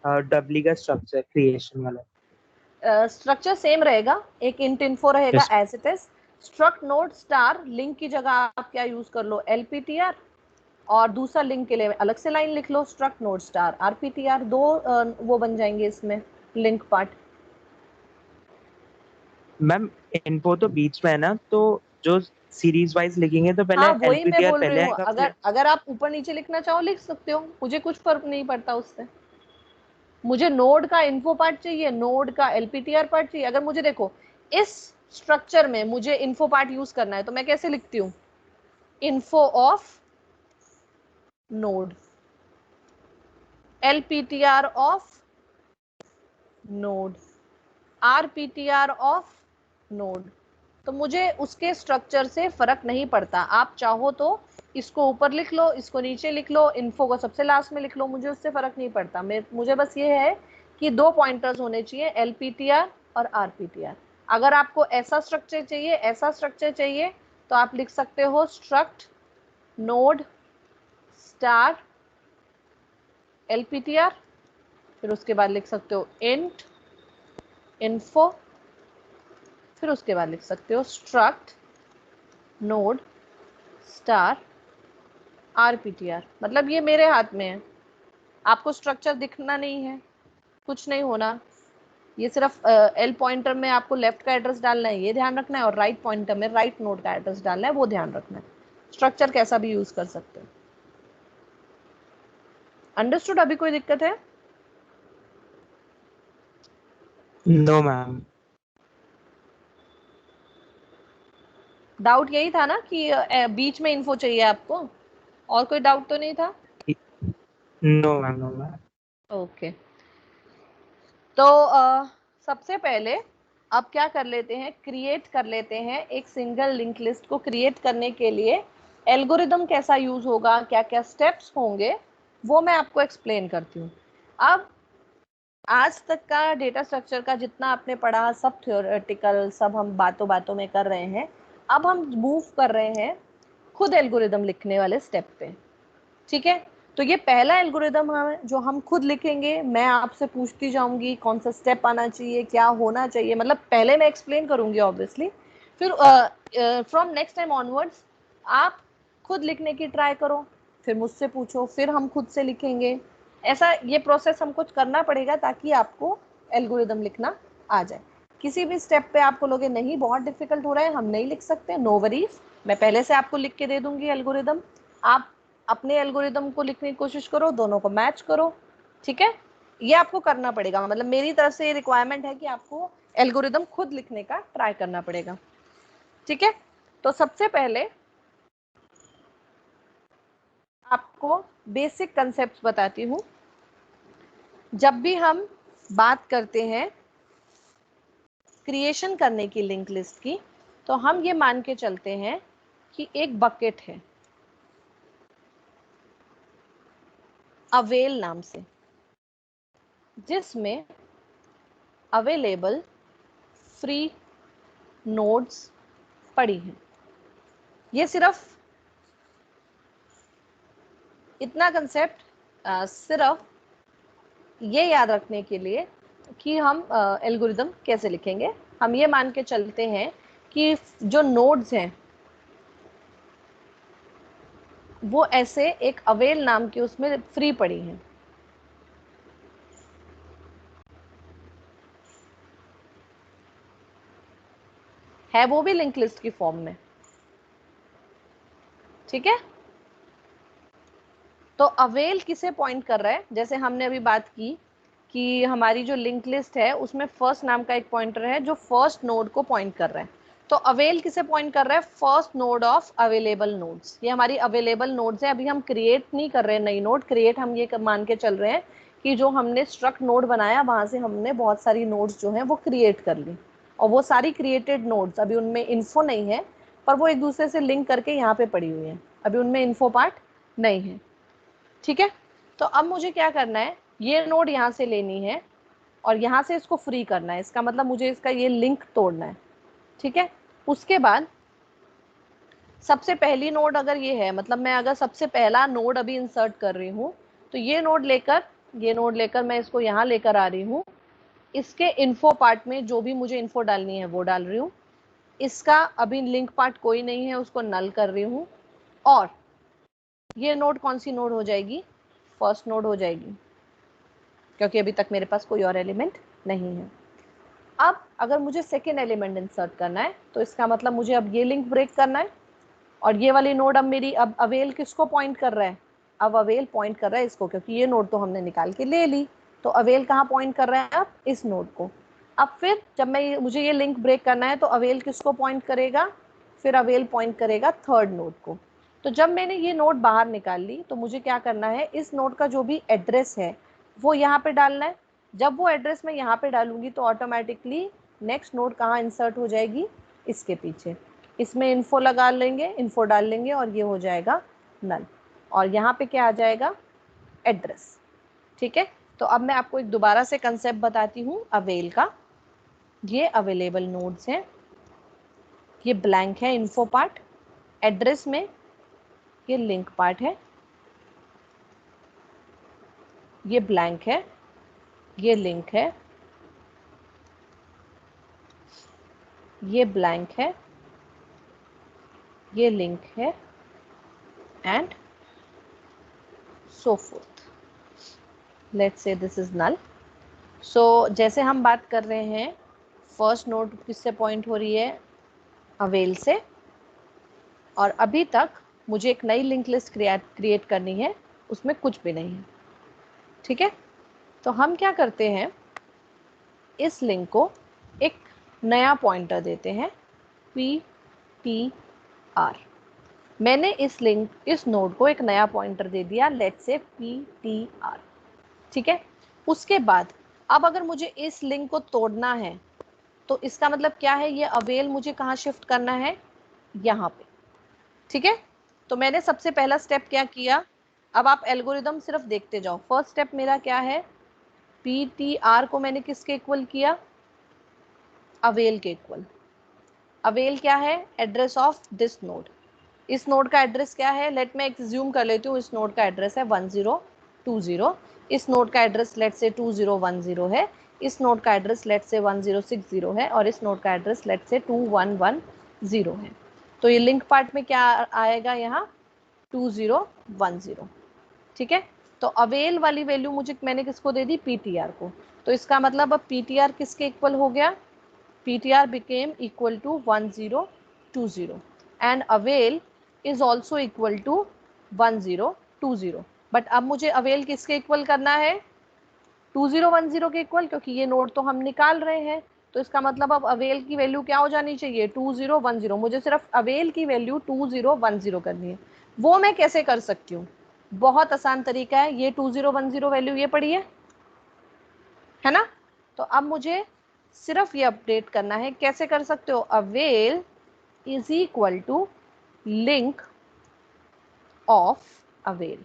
डबली का स्ट्रक्चर क्रिएशन वाला। स्ट्रक्चर सेम रहेगा, एक इंट इन्फो रहेगा as it is. Struct node star link की जगह आप क्या यूज कर लो, LPTR, और दूसरा लिंक के लिए अलग से लाइन लिख लो स्ट्रक्ट नोड स्टार RPTR। दो वो बन जाएंगे इसमें लिंक पार्ट। मैम इन्फो तो बीच में है ना, तो जो सीरीज वाइज लिखेंगे तो पहले हाँ वही मैं LPTR बोल रही पहले हूँ, आएगा। अगर आप ऊपर नीचे लिखना चाहो लिख सकते हो, मुझे कुछ फर्क नहीं पड़ता उससे। मुझे नोड का इन्फो पार्ट चाहिए, नोड का LPTR पार्ट चाहिए। अगर मुझे देखो इस स्ट्रक्चर में मुझे इन्फो पार्ट यूज करना है तो मैं कैसे लिखती हूँ, info of node, LPTR of node, RPTR of node. तो मुझे उसके स्ट्रक्चर से फर्क नहीं पड़ता, आप चाहो तो इसको ऊपर लिख लो, इसको नीचे लिख लो, इन्फो को सबसे लास्ट में लिख लो, मुझे उससे फर्क नहीं पड़ता। मुझे बस ये है कि 2 पॉइंटर्स होने चाहिए, LPTR और RPTR। अगर आपको ऐसा स्ट्रक्चर चाहिए, ऐसा स्ट्रक्चर चाहिए, तो आप लिख सकते हो स्ट्रक्ट नोड स्टार LPTR, फिर उसके बाद लिख सकते हो इंट इन्फो, फिर उसके बाद लिख सकते हो स्ट्रक्ट नोड स्टार RPTR। मतलब ये मेरे हाथ में है, आपको स्ट्रक्चर दिखना नहीं है, कुछ नहीं होना, ये सिर्फ L पॉइंटर में आपको लेफ्ट का एड्रेस डालना है, ये ध्यान रखना है, और राइट पॉइंटर में राइट नोड का एड्रेस डालना है, वो ध्यान रखना है। स्ट्रक्चर कैसा भी यूज कर सकते हो। अंडरस्टूड? अभी कोई दिक्कत है? No ma'am. डाउट यही था ना कि बीच में इन्फो चाहिए आपको, और कोई डाउट तो नहीं था? No ma'am, no ma'am. Okay, तो सबसे पहले अब क्या कर लेते हैं, क्रिएट कर लेते हैं एक सिंगल लिंक लिस्ट को। क्रिएट करने के लिए एल्गोरिदम कैसा यूज होगा, क्या क्या स्टेप्स होंगे, वो मैं आपको एक्सप्लेन करती हूँ। अब आज तक का डेटा स्ट्रक्चर का जितना आपने पढ़ा सब थ्योरेटिकल, सब हम बातों बातों में कर रहे हैं। अब हम मूव कर रहे हैं खुद एल्गोरिदम लिखने वाले स्टेप पे। ठीक है, तो ये पहला एल्गोरिदम है जो हम खुद लिखेंगे। मैं आपसे पूछती जाऊंगी कौन सा स्टेप आना चाहिए, क्या होना चाहिए, मतलब पहले मैं एक्सप्लेन करूंगी ऑब्वियसली, फिर फ्रॉम नेक्स्ट टाइम ऑनवर्ड्स आप खुद लिखने की ट्राई करो, फिर मुझसे पूछो, फिर हम खुद से लिखेंगे। ऐसा ये प्रोसेस हमको करना पड़ेगा ताकि आपको एल्गोरिदम लिखना आ जाए। किसी भी स्टेप पे आपको लोगे नहीं बहुत डिफिकल्ट हो रहा है, हम नहीं लिख सकते, नो वरीज, मैं पहले से आपको लिख के दे दूंगी एल्गोरिदम। आप अपने एल्गोरिदम को लिखने की कोशिश करो, दोनों को मैच करो। ठीक है, ये आपको करना पड़ेगा, मतलब मेरी तरफ से ये रिक्वायरमेंट है कि आपको एल्गोरिदम खुद लिखने का ट्राई करना पड़ेगा। ठीक है, तो सबसे पहले आपको बेसिक कंसेप्ट बताती हूँ। जब भी हम बात करते हैं क्रिएशन करने की लिंक लिस्ट की, तो हम ये मान के चलते हैं कि एक बकेट है अवेल नाम से, जिसमें अवेलेबल फ्री नोड्स पड़ी हैं। ये सिर्फ इतना कंसेप्ट सिर्फ ये याद रखने के लिए कि हम एल्गोरिदम कैसे लिखेंगे। हम ये मान के चलते हैं कि जो नोड्स हैं वो ऐसे एक अवेल नाम की उसमें फ्री पड़ी हैं। है वो भी लिंक लिस्ट की फॉर्म में। ठीक है, तो अवेल किसे पॉइंट कर रहा है, जैसे हमने अभी बात की कि हमारी जो लिंक लिस्ट है उसमें फर्स्ट नाम का एक पॉइंटर है जो फर्स्ट नोड को पॉइंट कर रहा है। तो अवेल किसे पॉइंट कर रहा है, first node of available nodes. ये हमारी अवेलेबल नोड्स है, अभी हम क्रिएट नहीं कर रहे हैं नई नोड। क्रिएट हम ये मान के चल रहे हैं कि जो हमने स्ट्रक्ट नोड बनाया वहां से हमने बहुत सारी नोड्स जो हैं वो क्रिएट कर ली, और वो सारी क्रिएटेड नोड्स अभी उनमें इन्फो नहीं है, पर वो एक दूसरे से लिंक करके यहाँ पे पड़ी हुई है, अभी उनमें इन्फो पार्ट नहीं है। ठीक है, तो अब मुझे क्या करना है, ये नोड यहाँ से लेनी है और यहाँ से इसको फ्री करना है। इसका मतलब मुझे इसका ये लिंक तोड़ना है। ठीक है, उसके बाद सबसे पहली नोड अगर ये है, मतलब मैं अगर सबसे पहला नोड अभी इंसर्ट कर रही हूँ, तो ये नोड लेकर मैं इसको यहाँ लेकर आ रही हूँ। इसके इन्फो पार्ट में जो भी मुझे इन्फो डालनी है वो डाल रही हूँ। इसका अभी लिंक पार्ट कोई नहीं है, उसको नल कर रही हूँ। और ये नोड कौन सी नोड हो जाएगी, फर्स्ट नोड हो जाएगी, क्योंकि अभी तक मेरे पास कोई और एलिमेंट नहीं है। अब अगर मुझे सेकेंड एलिमेंट इंसर्ट करना है तो इसका मतलब मुझे अब ये लिंक ब्रेक करना है, और ये वाली नोड अब मेरी, अब अवेल किसको पॉइंट कर रहा है, अब अवेल पॉइंट कर रहा है इसको, क्योंकि ये नोड तो हमने निकाल के ले ली। तो अवेल कहाँ पॉइंट कर रहा है, अब इस नोड को। अब फिर जब मुझे ये लिंक ब्रेक करना है तो अवेल किसको पॉइंट करेगा, फिर अवेल पॉइंट करेगा थर्ड नोड को। तो जब मैंने ये नोड बाहर निकाल ली तो मुझे क्या करना है, इस नोड का जो भी एड्रेस है वो यहाँ पे डालना है। जब वो एड्रेस मैं यहाँ पे डालूंगी तो ऑटोमेटिकली नेक्स्ट नोड कहाँ इंसर्ट हो जाएगी, इसके पीछे। इसमें इन्फो लगा लेंगे, इन्फो डाल लेंगे और ये हो जाएगा नल, और यहाँ पे क्या आ जाएगा, एड्रेस। ठीक है, तो अब मैं आपको एक दोबारा से कंसेप्ट बताती हूँ अवेल का। ये अवेलेबल नोड्स हैं, ये ब्लैंक है इन्फो पार्ट, एड्रेस में ये लिंक पार्ट है, ये ब्लैंक है, ये लिंक है, ये ब्लैंक है, ये लिंक है, and so forth. Let's say this is null. So जैसे हम बात कर रहे हैं फर्स्ट नोड किससे पॉइंट हो रही है, अवेल से, और अभी तक मुझे एक नई लिंक लिस्ट क्रिएट करनी है, उसमें कुछ भी नहीं है। ठीक है, तो हम क्या करते हैं, इस लिंक को एक नया पॉइंटर देते हैं PTR। मैंने इस नोड को एक नया पॉइंटर दे दिया, लेट्स से PTR। ठीक है, उसके बाद अब अगर मुझे इस लिंक को तोड़ना है तो इसका मतलब क्या है, ये अवेल मुझे कहाँ शिफ्ट करना है, यहाँ पे। ठीक है, तो तो मैंने सबसे पहला स्टेप क्या किया, अब आप एल्गोरिदम सिर्फ देखते जाओ। फर्स्ट स्टेप मेरा क्या है, PTR को मैंने किसके इक्वल किया, अवेल के इक्वल। अवेल क्या है, एड्रेस ऑफ दिस नोड। इस नोड का एड्रेस क्या है, लेट मैं एज्यूम कर लेती हूँ इस नोड का एड्रेस है 1020, इस नोड का एड्रेस लेट से 2010 है, इस नोड का एड्रेस लेट से 1060 है, और इस नोड का एड्रेस लेट से 2110 है। तो ये लिंक पार्ट में क्या आएगा यहाँ, 2010। ठीक है, तो अवेल वाली वैल्यू मुझे मैंने किसको दे दी, PTR को। तो इसका मतलब अब PTR किसके इक्वल हो गया, PTR became equal to 1020 and avail is also equal to 1020। But अब मुझे अवेल किसके इक्वल करना है, 2010 के इक्वल, क्योंकि ये नोड तो हम निकाल रहे हैं। तो इसका मतलब अब अवेल की वैल्यू क्या हो जानी चाहिए, 2010। मुझे सिर्फ अवेल की वैल्यू 2010 करनी है। वो मैं कैसे कर सकती हूँ, बहुत आसान तरीका है। ये 2010 वैल्यू ये पड़ी है ना। तो अब मुझे सिर्फ ये अपडेट करना है, कैसे कर सकते हो, avail is equal to link of avail.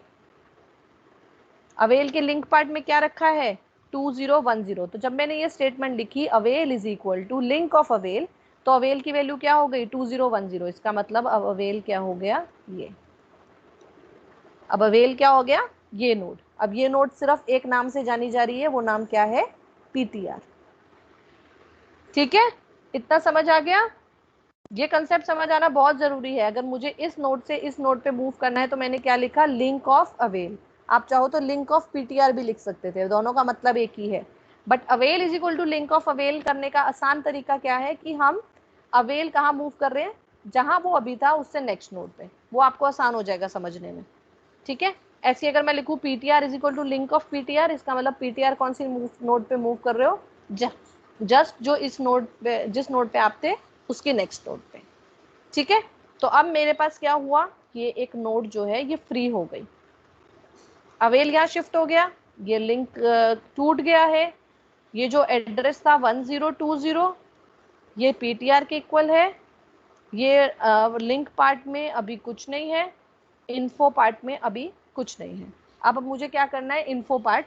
Avail के लिंक पार्ट में क्या रखा है, 2010। तो जब मैंने ये स्टेटमेंट लिखी avail is equal to link of avail, तो अवेल की वैल्यू क्या हो गई, 2010। इसका मतलब अब अवेल क्या हो गया, ये अब अवेल क्या हो गया, ये नोड। अब ये नोड सिर्फ एक नाम से जानी जा रही है, वो नाम क्या है, PTR। ठीक है, इतना समझ आ गया। ये कंसेप्ट समझ आना बहुत जरूरी है। अगर मुझे इस नोड से इस नोड पे मूव करना है तो मैंने क्या लिखा, लिंक ऑफ अवेल। आप चाहो तो लिंक ऑफ PTR भी लिख सकते थे, दोनों का मतलब एक ही है। But avail is equal to link of avail करने का आसान तरीका क्या है कि हम अवेल कहाँ मूव कर रहे हैं, जहां वो अभी था उससे नेक्स्ट नोड पे, वो आपको आसान हो जाएगा समझने में। ठीक है, ऐसे अगर मैं लिखूँ PTR is equal to link of PTR, इसका मतलब PTR कौन सी नोड पे मूव कर रहे हो, जस्ट जो इस नोड पे, जिस नोड पे आप थे उसके नेक्स्ट नोड पे। ठीक है, तो अब मेरे पास क्या हुआ, ये एक नोड जो है ये फ्री हो गई, अवेल यहाँ शिफ्ट हो गया, ये लिंक टूट गया है। ये जो एड्रेस था 1020 ये PTR के इक्वल है। ये लिंक पार्ट में अभी कुछ नहीं है, इन्फो पार्ट में अभी कुछ नहीं है। अब मुझे क्या करना है, इन्फो पार्ट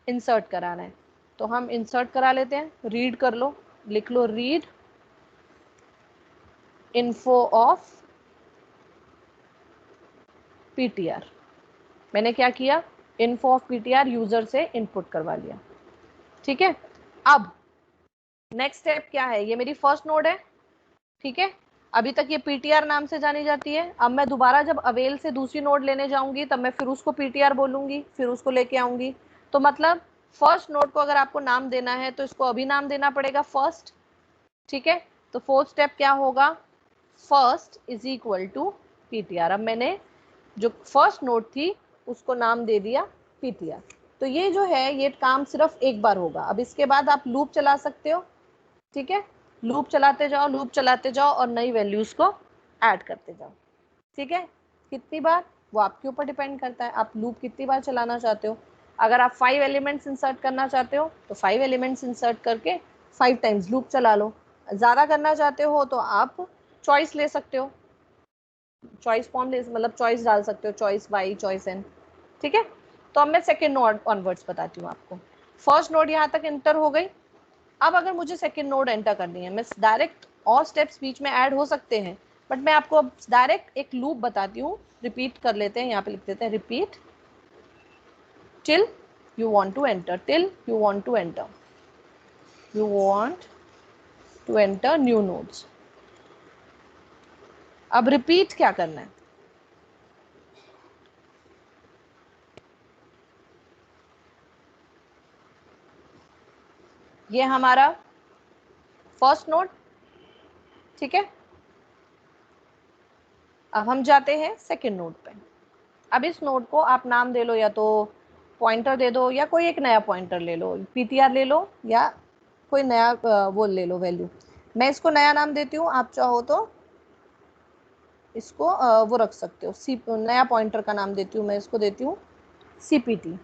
इंसर्ट कराना है। तो हम इंसर्ट करा लेते हैं, रीड कर लो, लिख लो रीड इन्फो ऑफ PTR। मैंने क्या किया, इन्फो ऑफ PTR यूजर से इनपुट करवा लिया। ठीक है, अब नेक्स्ट स्टेप क्या है, ये मेरी फर्स्ट नोड है। ठीक है, अभी तक ये PTR नाम से जानी जाती है। अब मैं दोबारा जब अवेल से दूसरी नोड लेने जाऊंगी तब मैं फिर उसको PTR बोलूंगी, फिर उसको लेके आऊंगी। तो मतलब फर्स्ट नोड को अगर आपको नाम देना है तो इसको अभी नाम देना पड़ेगा फर्स्ट। ठीक है, तो फोर्थ स्टेप क्या होगा, first is equal to PTR। अब मैंने जो फर्स्ट नोड थी उसको नाम दे दिया PTR। तो ये जो है ये काम सिर्फ एक बार होगा। अब इसके बाद आप लूप चला सकते हो। ठीक है, लूप चलाते जाओ, लूप चलाते जाओ और नई वैल्यूज को ऐड करते जाओ। ठीक है, कितनी बार वो आपके ऊपर डिपेंड करता है, आप लूप कितनी बार चलाना चाहते हो। अगर आप 5 एलिमेंट्स इंसर्ट करना चाहते हो तो 5 एलिमेंट्स इंसर्ट करके 5 टाइम्स लूप चला लो। ज़्यादा करना चाहते हो तो आप चॉइस ले सकते हो, चॉइस फॉर्म ले, मतलब चॉइस डाल सकते हो, चॉइस Y, चॉइस N। ठीक है, तो अब मैं सेकेंड नोड ऑनवर्ड्स बताती हूँ आपको। फर्स्ट नोड यहाँ तक एंटर हो गई। अब अगर मुझे सेकेंड नोड एंटर करनी है, मैं डायरेक्ट और स्टेप्स बीच में ऐड हो सकते हैं, बट मैं आपको अब डायरेक्ट एक लूप बताती हूँ। रिपीट कर लेते हैं, यहाँ पे लिख देते हैं repeat till you want to enter, till you want to enter, you want to enter new nodes. अब रिपीट क्या करना है, ये हमारा फर्स्ट नोड। ठीक है, अब हम जाते हैं सेकेंड नोड पे। अब इस नोड को आप नाम दे लो, या तो पॉइंटर दे दो या कोई एक नया पॉइंटर ले लो, PTR ले लो या कोई नया वो ले लो वैल्यू। मैं इसको नया नाम देती हूँ, आप चाहो तो इसको वो रख सकते हो, नया पॉइंटर का नाम देती हूँ मैं, इसको देती हूँ CPT।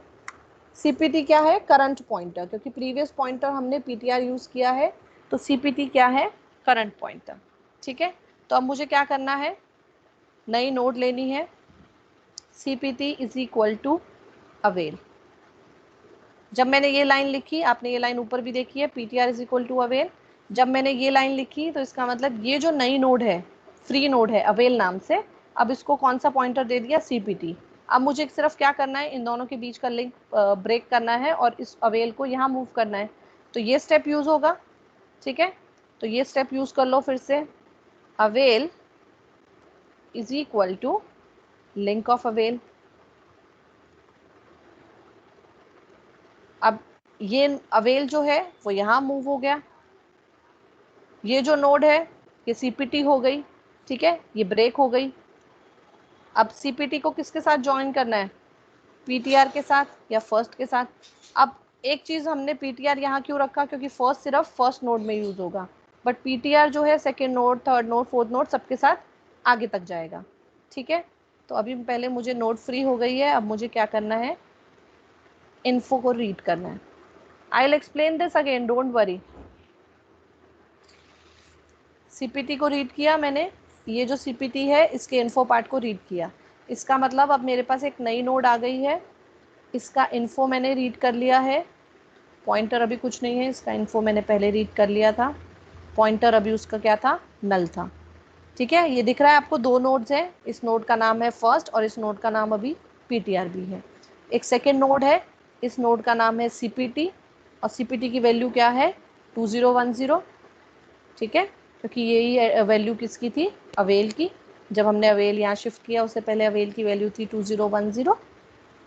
CPT क्या है, करंट पॉइंटर, क्योंकि प्रीवियस पॉइंटर हमने PTR यूज़ किया है, तो CPT क्या है, करंट पॉइंटर। ठीक है, तो अब मुझे क्या करना है, नई नोड लेनी है, CPT is equal to avail. जब मैंने ये लाइन लिखी, आपने ये लाइन ऊपर भी देखी है, PTR is equal to avail. जब मैंने ये लाइन लिखी तो इसका मतलब ये जो नई नोड है, फ्री नोड है अवेल नाम से, अब इसको कौन सा पॉइंटर दे दिया, CPT। अब मुझे सिर्फ क्या करना है, इन दोनों के बीच का लिंक ब्रेक करना है और इस अवेल को यहाँ मूव करना है। तो ये स्टेप यूज होगा, ठीक है। तो ये स्टेप यूज कर लो फिर से, avail is equal to link of avail. अब ये अवेल जो है वो यहाँ मूव हो गया, ये जो नोड है ये CPT हो गई, ठीक है, ये ब्रेक हो गई। अब CPT को किसके साथ ज्वाइन करना है, PTR के साथ या फर्स्ट के साथ। अब एक चीज़ हमने PTR यहाँ क्यों रखा, क्योंकि फर्स्ट सिर्फ फर्स्ट नोड में यूज होगा, बट PTR जो है second node, third node, fourth node सबके साथ आगे तक जाएगा, ठीक है। तो अभी पहले मुझे नोड फ्री हो गई है, अब मुझे क्या करना है, इन्फो को रीड करना है। I will explain this again, don't worry. CPT को रीड किया मैंने, ये जो CPT है इसके इन्फो पार्ट को रीड किया। इसका मतलब अब मेरे पास एक नई नोड आ गई है, इसका इन्फो मैंने रीड कर लिया है। पॉइंटर अभी कुछ नहीं है, इसका इन्फो मैंने पहले रीड कर लिया था। पॉइंटर अभी उसका क्या था, नल था, ठीक है। ये दिख रहा है आपको, दो नोड्स हैं, इस नोड का नाम है फर्स्ट और इस नोड का नाम अभी PTR भी है। एक सेकेंड नोड है, इस नोड का नाम है CPT और CPT की वैल्यू क्या है, 2010, ठीक है, क्योंकि यही वैल्यू किसकी थी, अवेल की। जब हमने अवेल यहाँ शिफ्ट किया उससे पहले अवेल की वैल्यू थी 2010,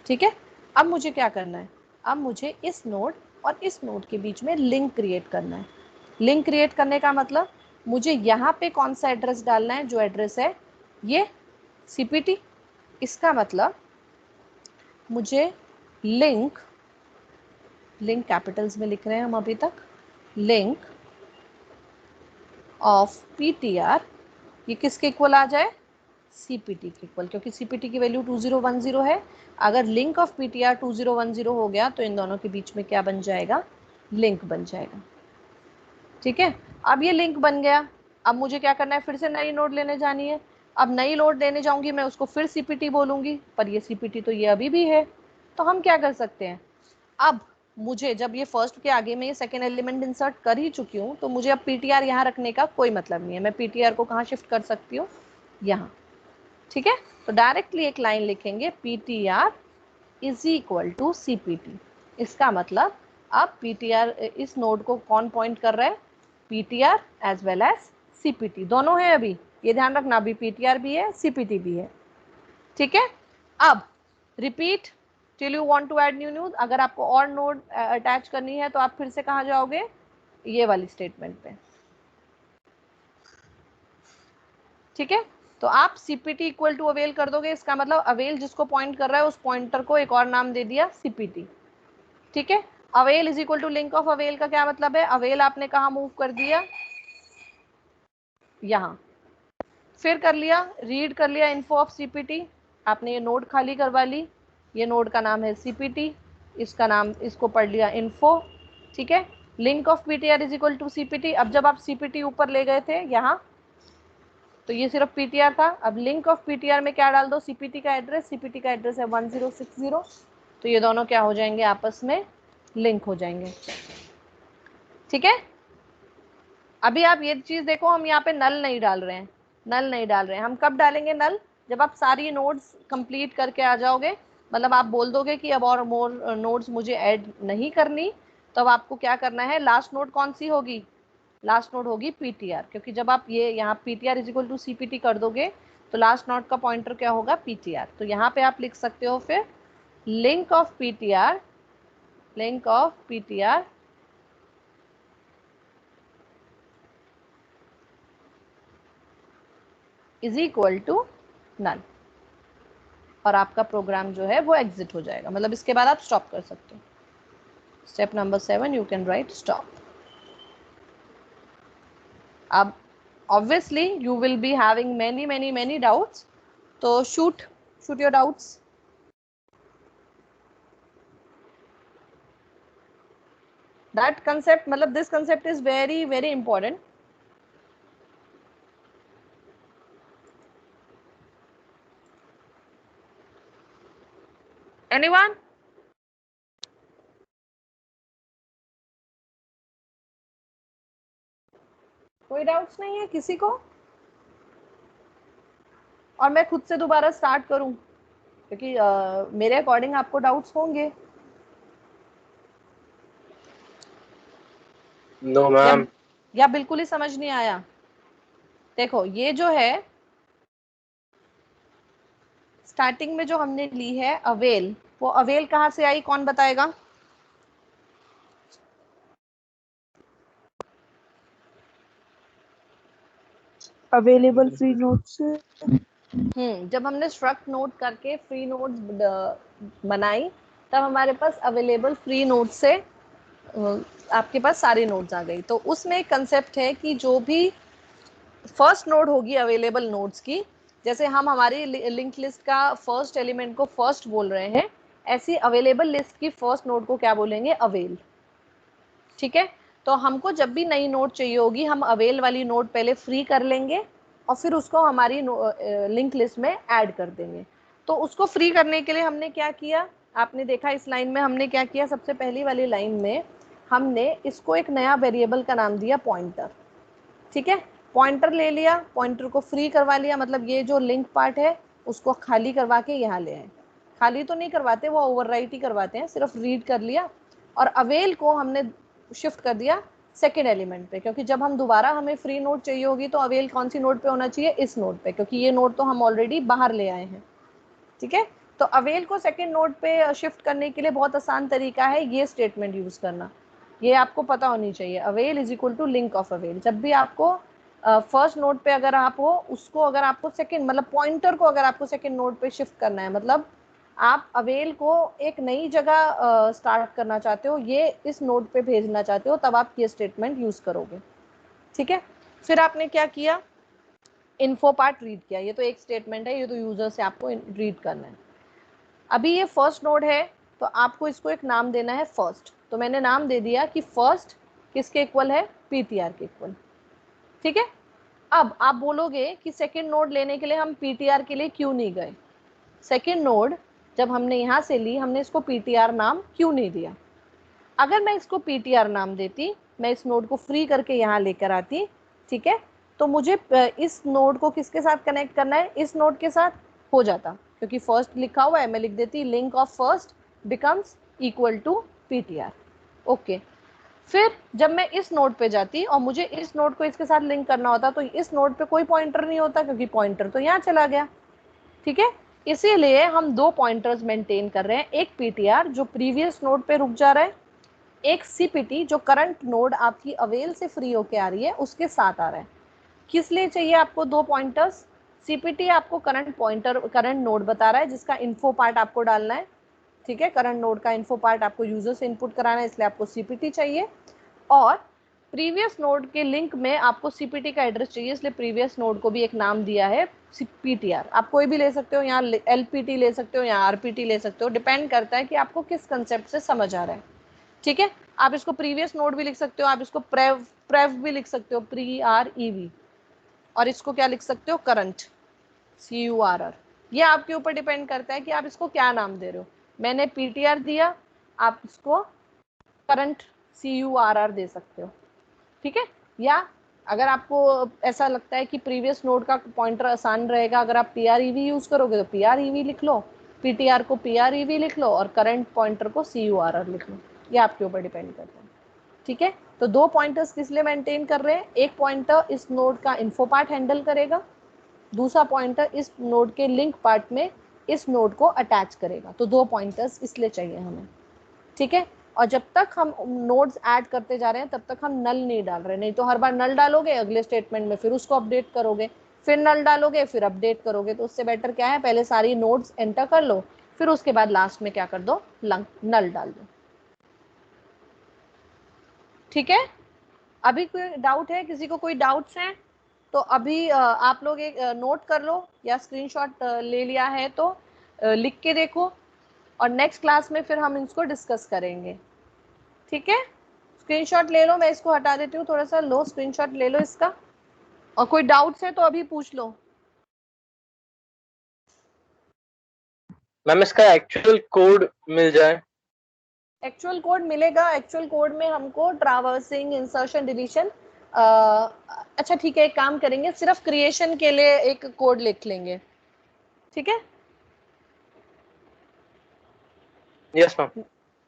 ठीक है। अब मुझे क्या करना है, अब मुझे इस नोड और इस नोड के बीच में लिंक क्रिएट करना है। लिंक क्रिएट करने का मतलब मुझे यहाँ पे कौन सा एड्रेस डालना है, जो एड्रेस है ये CPT। इसका मतलब मुझे लिंक कैपिटल्स में लिख रहे हैं हम अभी तक, लिंक ऑफ PTR ये किसके इक्वल आ जाए, CPT के इक्वल, क्योंकि CPT की वैल्यू 2010 है। अगर लिंक ऑफ PTR 2010 हो गया तो इन दोनों के बीच में क्या बन जाएगा, लिंक बन जाएगा, ठीक है। अब ये लिंक बन गया, अब मुझे क्या करना है, फिर से नई नोड लेने जानी है। अब नई नोड लेने जाऊंगी मैं, उसको फिर CPT बोलूंगी, पर ये CPT तो ये अभी भी है। तो हम क्या कर सकते हैं, अब मुझे जब ये फर्स्ट के आगे में ये सेकेंड एलिमेंट इंसर्ट कर ही चुकी हूँ, तो मुझे अब PTR यहाँ रखने का कोई मतलब नहीं है। मैं PTR को कहाँ शिफ्ट कर सकती हूँ, यहाँ, ठीक है। तो डायरेक्टली एक लाइन लिखेंगे, PTR is equal to CPT। इसका मतलब अब PTR, इस नोड को कौन पॉइंट कर रहा है, PTR as well as CPT, दोनों है अभी, ये ध्यान रखना, अभी PTR भी है CPT भी है, ठीक है। अब repeat till you want to add new news. अगर आपको और नोड अटैच करनी है तो आप फिर से कहाँ जाओगे, ये वाली स्टेटमेंट पे, ठीक है। तो आप CPT इक्वल टू अवेल कर दोगे, इसका मतलब अवेल जिसको पॉइंट कर रहा है उस पॉइंटर को एक और नाम दे दिया CPT, ठीक है। Avail is equal to link of avail का क्या मतलब है, अवेल आपने कहाँ मूव कर दिया, यहाँ, फिर कर लिया, रीड कर लिया इन्फो ऑफ CPT, आपने ये नोड खाली करवा ली, ये नोड का नाम है CPT, इसका नाम, इसको पढ़ लिया इन्फो, ठीक है। Link of PTR is equal to CPT। अब जब आप CPT ऊपर ले गए थे यहाँ, तो ये सिर्फ PTR था, अब लिंक ऑफ PTR में क्या डाल दो, CPT का एड्रेस, CPT का एड्रेस है 1060, तो ये दोनों क्या हो जाएंगे, आपस में लिंक हो जाएंगे, ठीक है। अभी आप ये चीज देखो, हम यहाँ पे नल नहीं डाल रहे हैं, नल नहीं डाल रहे हैं, हम कब डालेंगे नल, जब आप सारी नोड्स कंप्लीट करके आ जाओगे, मतलब आप बोल दोगे कि अब और मोर नोड्स मुझे ऐड नहीं करनी, तो अब आपको क्या करना है, लास्ट नोड कौन सी होगी, लास्ट नोड होगी PTR, क्योंकि जब आप ये यहाँ PTR is equal to CPT कर दोगे तो लास्ट नोड का पॉइंटर क्या होगा, PTR। तो यहाँ पे आप लिख सकते हो फिर link of PTR, link of PTR is equal to null, और आपका प्रोग्राम जो है वो एग्जिट हो जाएगा, मतलब इसके बाद आप स्टॉप कर सकते हो। Step number 7 you can right stop. अब obviously you will be having many doubts, so shoot your doubts. That concept, मतलब this concept is very important. Anyone? कोई डाउट्स नहीं है किसी को? और मैं खुद से दोबारा स्टार्ट करूं क्योंकि मेरे अकॉर्डिंग आपको डाउट्स होंगे। No ma'am. या बिल्कुल ही समझ नहीं आया? देखो ये जो है स्टार्टिंग में जो हमने ली है अवेल, वो अवेल कहाँ से आई, कौन बताएगा? अवेलेबल फ्री नोट्स से। जब हमने स्ट्रक्ट नोट करके फ्री नोट्स बनाई तब हमारे पास अवेलेबल फ्री नोट से आपके पास सारी नोट्स आ गई। तो उसमें एक कंसेप्ट है कि जो भी फर्स्ट नोड होगी अवेलेबल नोड्स की, जैसे हम हमारी लिंक लिस्ट का फर्स्ट एलिमेंट को फर्स्ट बोल रहे हैं, ऐसी अवेलेबल लिस्ट की फर्स्ट नोड को क्या बोलेंगे? अवेल। ठीक है, तो हमको जब भी नई नोड चाहिए होगी हम अवेल वाली नोड पहले फ्री कर लेंगे और फिर उसको हमारी लिंक लिस्ट में ऐड कर देंगे। तो उसको फ्री करने के लिए हमने क्या किया, आपने देखा इस लाइन में हमने क्या किया, सबसे पहली वाली लाइन में हमने इसको एक नया वेरिएबल का नाम दिया पॉइंटर। ठीक है, पॉइंटर ले लिया, पॉइंटर को फ्री करवा लिया, मतलब ये जो लिंक पार्ट है उसको खाली करवा के यहाँ ले आए। खाली तो नहीं करवाते, वो ओवरराइट ही करवाते हैं, सिर्फ रीड कर लिया। और अवेल को हमने शिफ्ट कर दिया सेकेंड एलिमेंट पे, क्योंकि जब हम दोबारा हमें फ्री नोड चाहिए होगी तो अवेल कौन सी नोड पे होना चाहिए? इस नोड पे, क्योंकि ये नोड तो हम ऑलरेडी बाहर ले आए हैं। ठीक है, तो अवेल को सेकेंड नोड पे शिफ्ट करने के लिए बहुत आसान तरीका है ये स्टेटमेंट यूज करना, ये आपको पता होनी चाहिए। Avail is equal to link of avail. जब भी आपको फर्स्ट नोड पे अगर आप हो, उसको अगर आपको सेकेंड मतलब पॉइंटर को अगर आपको सेकेंड नोड पे शिफ्ट करना है, मतलब आप अवेल को एक नई जगह स्टार्ट करना चाहते हो, ये इस नोड पे भेजना चाहते हो, तब आप ये स्टेटमेंट यूज करोगे। ठीक है, फिर आपने क्या किया, इन्फो पार्ट रीड किया। ये तो एक स्टेटमेंट है, ये तो यूजर से आपको रीड करना है। अभी ये फर्स्ट नोड है तो आपको इसको एक नाम देना है फर्स्ट। तो मैंने नाम दे दिया कि फर्स्ट किसके इक्वल है? पीटीआर के इक्वल। ठीक है, अब आप बोलोगे कि सेकेंड नोड लेने के लिए हम पीटीआर के लिए क्यों नहीं गए? सेकेंड नोड जब हमने यहाँ से ली, हमने इसको पीटीआर नाम क्यों नहीं दिया? अगर मैं इसको पीटीआर नाम देती, मैं इस नोड को फ्री करके यहाँ लेकर आती, ठीक है, तो मुझे इस नोड को किसके साथ कनेक्ट करना है? इस नोड के साथ हो जाता, क्योंकि फर्स्ट लिखा हुआ है, मैं लिख देती link of first becomes equal to PTR. Okay, फिर जब मैं इस नोड पे जाती और मुझे इस नोड को इसके साथ लिंक करना होता, तो इस नोड पे कोई पॉइंटर नहीं होता, क्योंकि पॉइंटर तो यहाँ चला गया। ठीक है, इसीलिए हम दो पॉइंटर्स मेंटेन कर रहे हैं, एक पीटीआर जो प्रीवियस नोड पे रुक जा रहा है, एक सीपीटी जो करंट नोड आपकी अवेल से फ्री होके आ रही है उसके साथ आ रहा है। किस लिए चाहिए आपको दो पॉइंटर्स? सीपीटी आपको करंट पॉइंटर, करंट नोड बता रहा है जिसका इन्फो पार्ट आपको डालना है। ठीक है, करंट नोड का इन्फो पार्ट आपको यूजर से इनपुट कराना है, इसलिए आपको सीपीटी चाहिए। और प्रीवियस नोड के लिंक में आपको सीपीटी का एड्रेस चाहिए, इसलिए प्रीवियस नोड को भी एक नाम दिया है पीटीआर। आप कोई भी ले सकते हो, यहाँ एलपीटी ले सकते हो, यहाँ आरपीटी ले सकते हो, डिपेंड करता है कि आपको किस कंसेप्ट से समझ आ रहा है। ठीक है, आप इसको प्रीवियस नोड भी लिख सकते हो, आप इसको प्रेव भी लिख सकते हो, प्री आर ईवी, और इसको क्या लिख सकते हो? Current, CURR। ये आपके ऊपर डिपेंड करता है कि आप इसको क्या नाम दे रहे हो। मैंने पीटीआर दिया, आप इसको करंट CURR दे सकते हो। ठीक है, या अगर आपको ऐसा लगता है कि प्रीवियस नोड का पॉइंटर आसान रहेगा, अगर आप PREV यूज करोगे तो PREV लिख लो, पीटीआर को PREV लिख लो और करंट पॉइंटर को CURR लिख लो, ये आपके ऊपर डिपेंड करता है। ठीक है, तो दो पॉइंटर्स किस लिए मेंटेन कर रहे हैं? एक पॉइंटर इस नोड का इन्फो पार्ट हैंडल करेगा, दूसरा पॉइंटर इस नोड के लिंक पार्ट में इस नोड को अटैच करेगा। तो दो पॉइंटर्स इसलिए चाहिए हमें। ठीक है, और जब तक हम नोड्स ऐड करते जा रहे हैं तब तक हम नल नहीं डाल रहे, नहीं तो हर बार नल डालोगे अगले स्टेटमेंट में, फिर उसको अपडेट करोगे, फिर नल डालोगे, फिर अपडेट करोगे। तो उससे बेटर क्या है, पहले सारी नोड्स एंटर कर लो, फिर उसके बाद लास्ट में क्या कर दो, नल डाल दो। ठीक है, अभी कोई डाउट है? किसी को कोई डाउट्स हैं तो अभी आप लोग एक नोट कर लो या स्क्रीनशॉट ले लिया है तो लिख के देखो, और नेक्स्ट क्लास में फिर हम इसको डिस्कस करेंगे। ठीक है, स्क्रीनशॉट ले लो, मैं इसको हटा देती हूँ, थोड़ा सा लो स्क्रीनशॉट ले लो इसका, और कोई डाउट्स है तो अभी पूछ लो। मैम इसका एक्चुअल कोड मिल जाए। एक्चुअल कोड मिलेगा। एक्चुअल कोड में हमको ट्रैवर्सिंग, इंसर्शन, डिलीशन, अच्छा ठीक है, एक काम करेंगे, सिर्फ क्रिएशन के लिए एक कोड लिख लेंगे, ठीक है? Yes ma'am.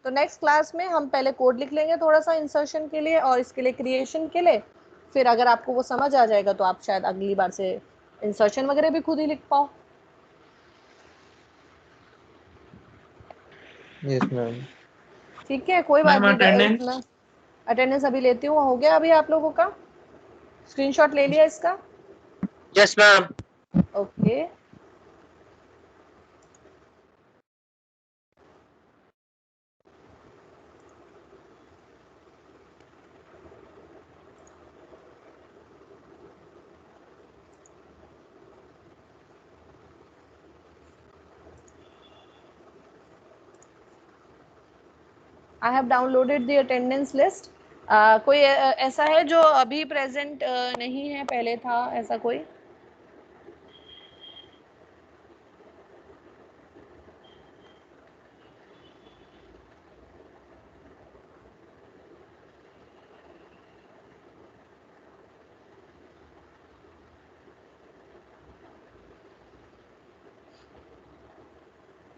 तो नेक्स्ट क्लास में हम पहले कोड लिख लेंगे थोड़ा सा इंसर्शन के लिए और इसके लिए क्रिएशन के लिए। फिर अगर आपको वो समझ आ जाएगा तो आप शायद अगली बार से इंसर्शन वगैरह भी खुद ही लिख पाओ। Yes ma'am. ठीक है, कोई बात नहीं। अटेंडेंस अभी लेती हूँ। हो गया अभी आप लोगों का? स्क्रीनशॉट ले लिया इसका? Yes ma'am. Okay. I have downloaded the attendance list. कोई ऐसा है जो अभी प्रेजेंट नहीं है, पहले था ऐसा कोई?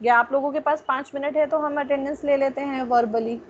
या आप लोगों के पास 5 मिनट है तो हम अटेंडेंस ले लेते हैं verbally.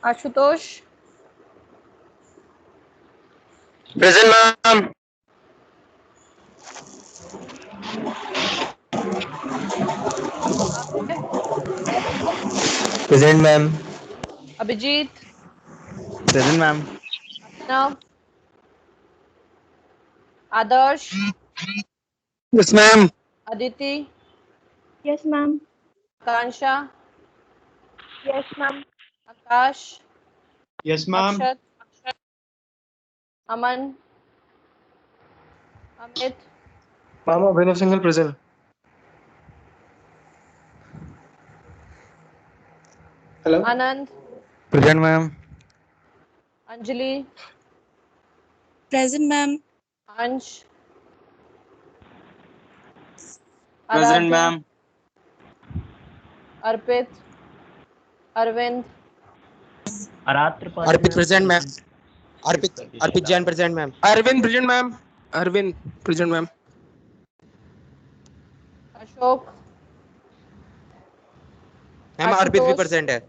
Ashutosh? Present ma'am. Present ma'am. Abhijeet? Present ma'am. Abhinav? Adarsh? Yes ma'am. Aditi? Yes ma'am. Akanksha? Yes ma'am. Aakash? Yes ma'am. Akshat? Aman? Amit? Ma'am Abhinav single present. Hello. Anand? Present ma'am. Anjali? Present ma'am. Ansh? Present Aaradhya? Ma'am. Arpit? Arvind? Arpit present ma'am. Arpit Jain present ma'am. Arvind present ma'am. Arvind present ma'am. Ashok? Ma'am Arpit भी Ashutosh? Present है।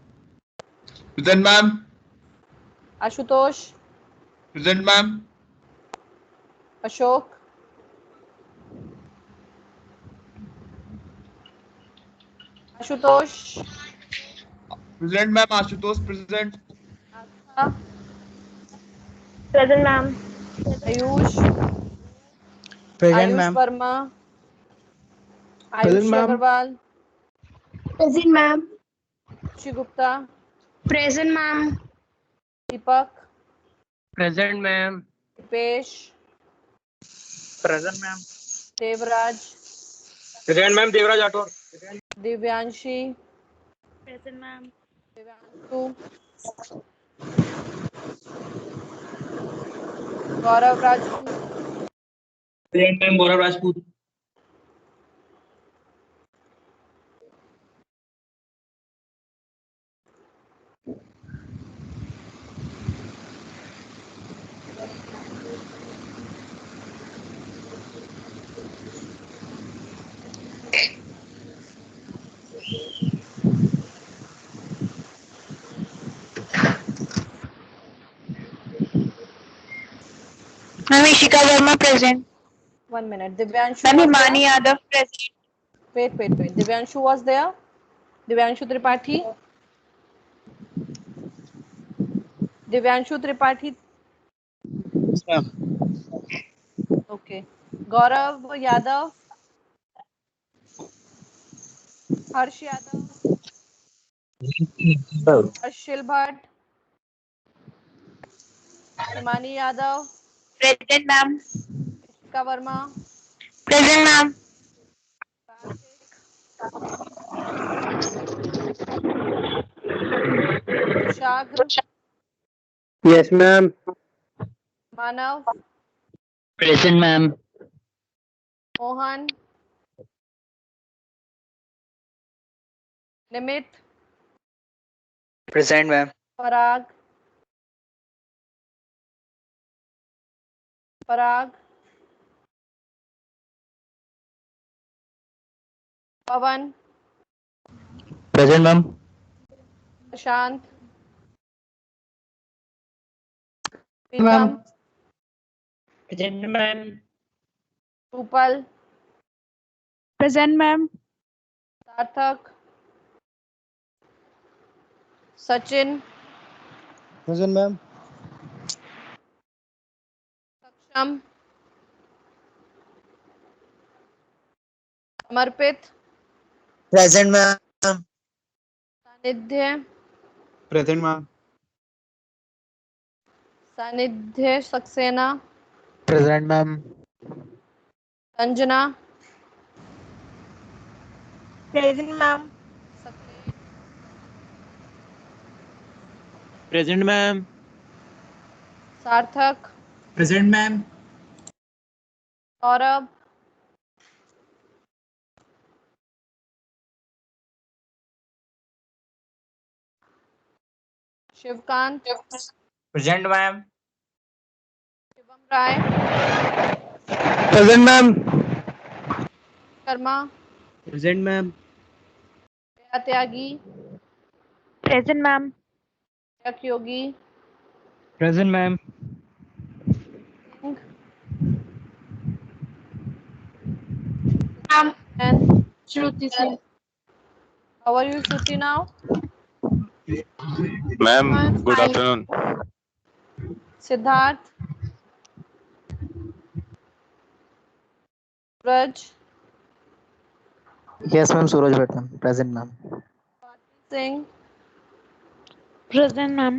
Present ma'am. Ashutosh? Present ma'am. Ashok? Ashutosh? Present ma'am. Ashutosh present. Aastha? Present ma'am. Ayush? Present Ayush ma'am. Verma? Present Aayushi ma'am. Agarwal? Present ma'am. Khushi Gupta? Present ma'am. Deepak? Present ma'am. Deepesh? Present ma'am. Devraj? Present ma'am. Devraj Rathore. Divyanshi? Present ma'am. Divyanshu? Gaurav Rajput? Present ma'am. Gaurav Rajput. Ma'am Ishika Verma present. 1 minute. Divyanshu. Ma'am was Himani there? Yadav present. Wait. Divyanshu was there? Divyanshu Tripathi? Divyanshu Tripathi? Okay. Gaurav Yadav? Harsh Yadav? Harshil Bhatt? Himani Yadav? Present ma'am. Ishika Verma? Present ma'am. Kushagra? Yes, ma'am. Manav? Present, ma'am. Mohan? Nimit? Present, ma'am. Parag? Pavan? Present, ma'am. Prashant? Pritam? Present, ma'am. Rupal? Present ma'am. Sarthak? Sachin? Present, ma'am. Saksham? Samarpit? Present, ma'am. Sanidhya? Present, ma'am. Sanidhya Saxena? Present, ma'am. Sanjana? Present ma'am. Present, ma'am. Sarthak? Present, ma'am. Saurabh? Shivkant? Present, ma'am. Shivam Rai? Present, ma'am. Sharma? Present, ma'am. Tyagi? Present ma'am. Yak Yogi? Present, ma'am. Singh? Ma'am And Shruti Singh. how are you, Shruti, now? Ma'am, good afternoon. Siddharth? Raj? Yes, ma'am. Suraj Bhatt, ma'am. Present, ma'am. Singh? Present ma'am.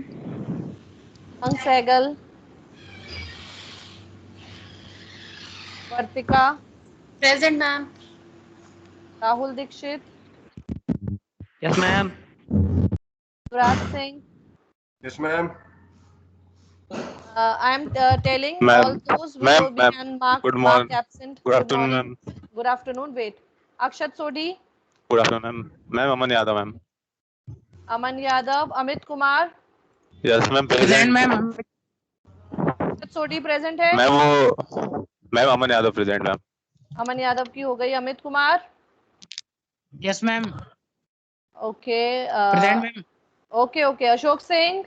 Ang Sehgal? Vartika? Present ma'am. Rahul Dikshit? Yes, ma'am. Yuvraj Singh? Yes, ma'am. I am telling Ma'am. all those we Ma'am, ma'am. can mark Good morning. absent. Good afternoon, morning. ma'am. Good afternoon. Wait. Akshat Sodhi? Good afternoon, ma'am. Ma'am, Aman Yadav, ma'am. Aman Yadav? Amit Kumar? Yes, ma'am. Present, ma'am. Akshat Sodhi present है? Ma'am, Aman Yadav present, ma'am. अमन यादव की हो गई. Amit Kumar? Yes, ma'am. Okay. Present, ma'am. Okay. Ashok Singh?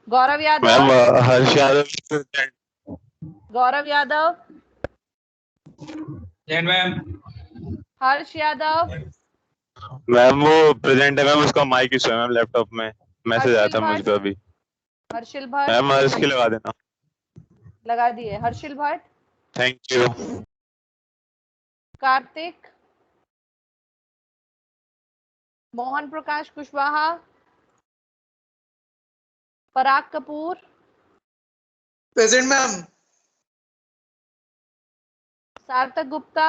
Gaurav Yadav? Ma'am, Harsh Yadav present. Gaurav Yadav? Present, ma'am. Harsh Yadav? Ma'am वो present है ma'am, उसका mike issue है ma'am, laptop में message आया था मुझको अभी. हर्षिल भट्ट? मैम हर्ष की लगा देना. लगा दिए. Harshil Bhatt? Thank you. Kartik? Mohan Prakash Kushwaha? Parag Kapoor? Present, ma'am. Sarthak Gupta?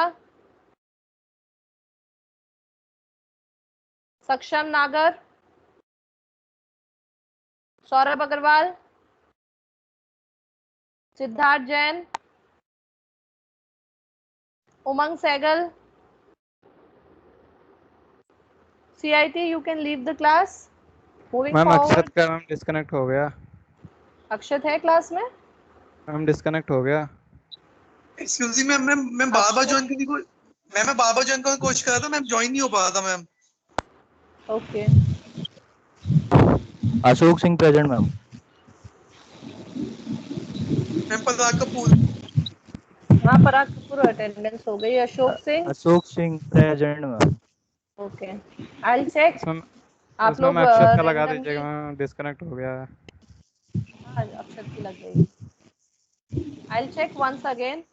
Saksham Nagar? Saurabh Agarwal? Siddharth Jain? Umang Sehgal? CIT, you can leave the class. Moving ma'am forward. Akshat का मैम डिस्कनेक्ट हो गया. अक्षत है क्लास में? मैम डिस्कनेक्ट हो गया. Excuse me, मैम मैं बाबा ज्वाइन करने को मैं बाबा ज्वाइन करने की कोशिश कर रहा था, मैम ज्वाइन नहीं हो पा रहा था ma'am. Okay. Ashok Singh present, ma'am. Ma'am Parag Kapoor. हाँ, पराग कपूर अटेंडेंस हो गई। Ashok Singh. Ashok Singh present ma'am. Okay, I check. आप उसमें लोग मैं अक्षत का लगा randomly- दीजिएगा, मैं डिस्कनेक्ट हो गया है। हाँ, अक्षत की लग गई। I check once again.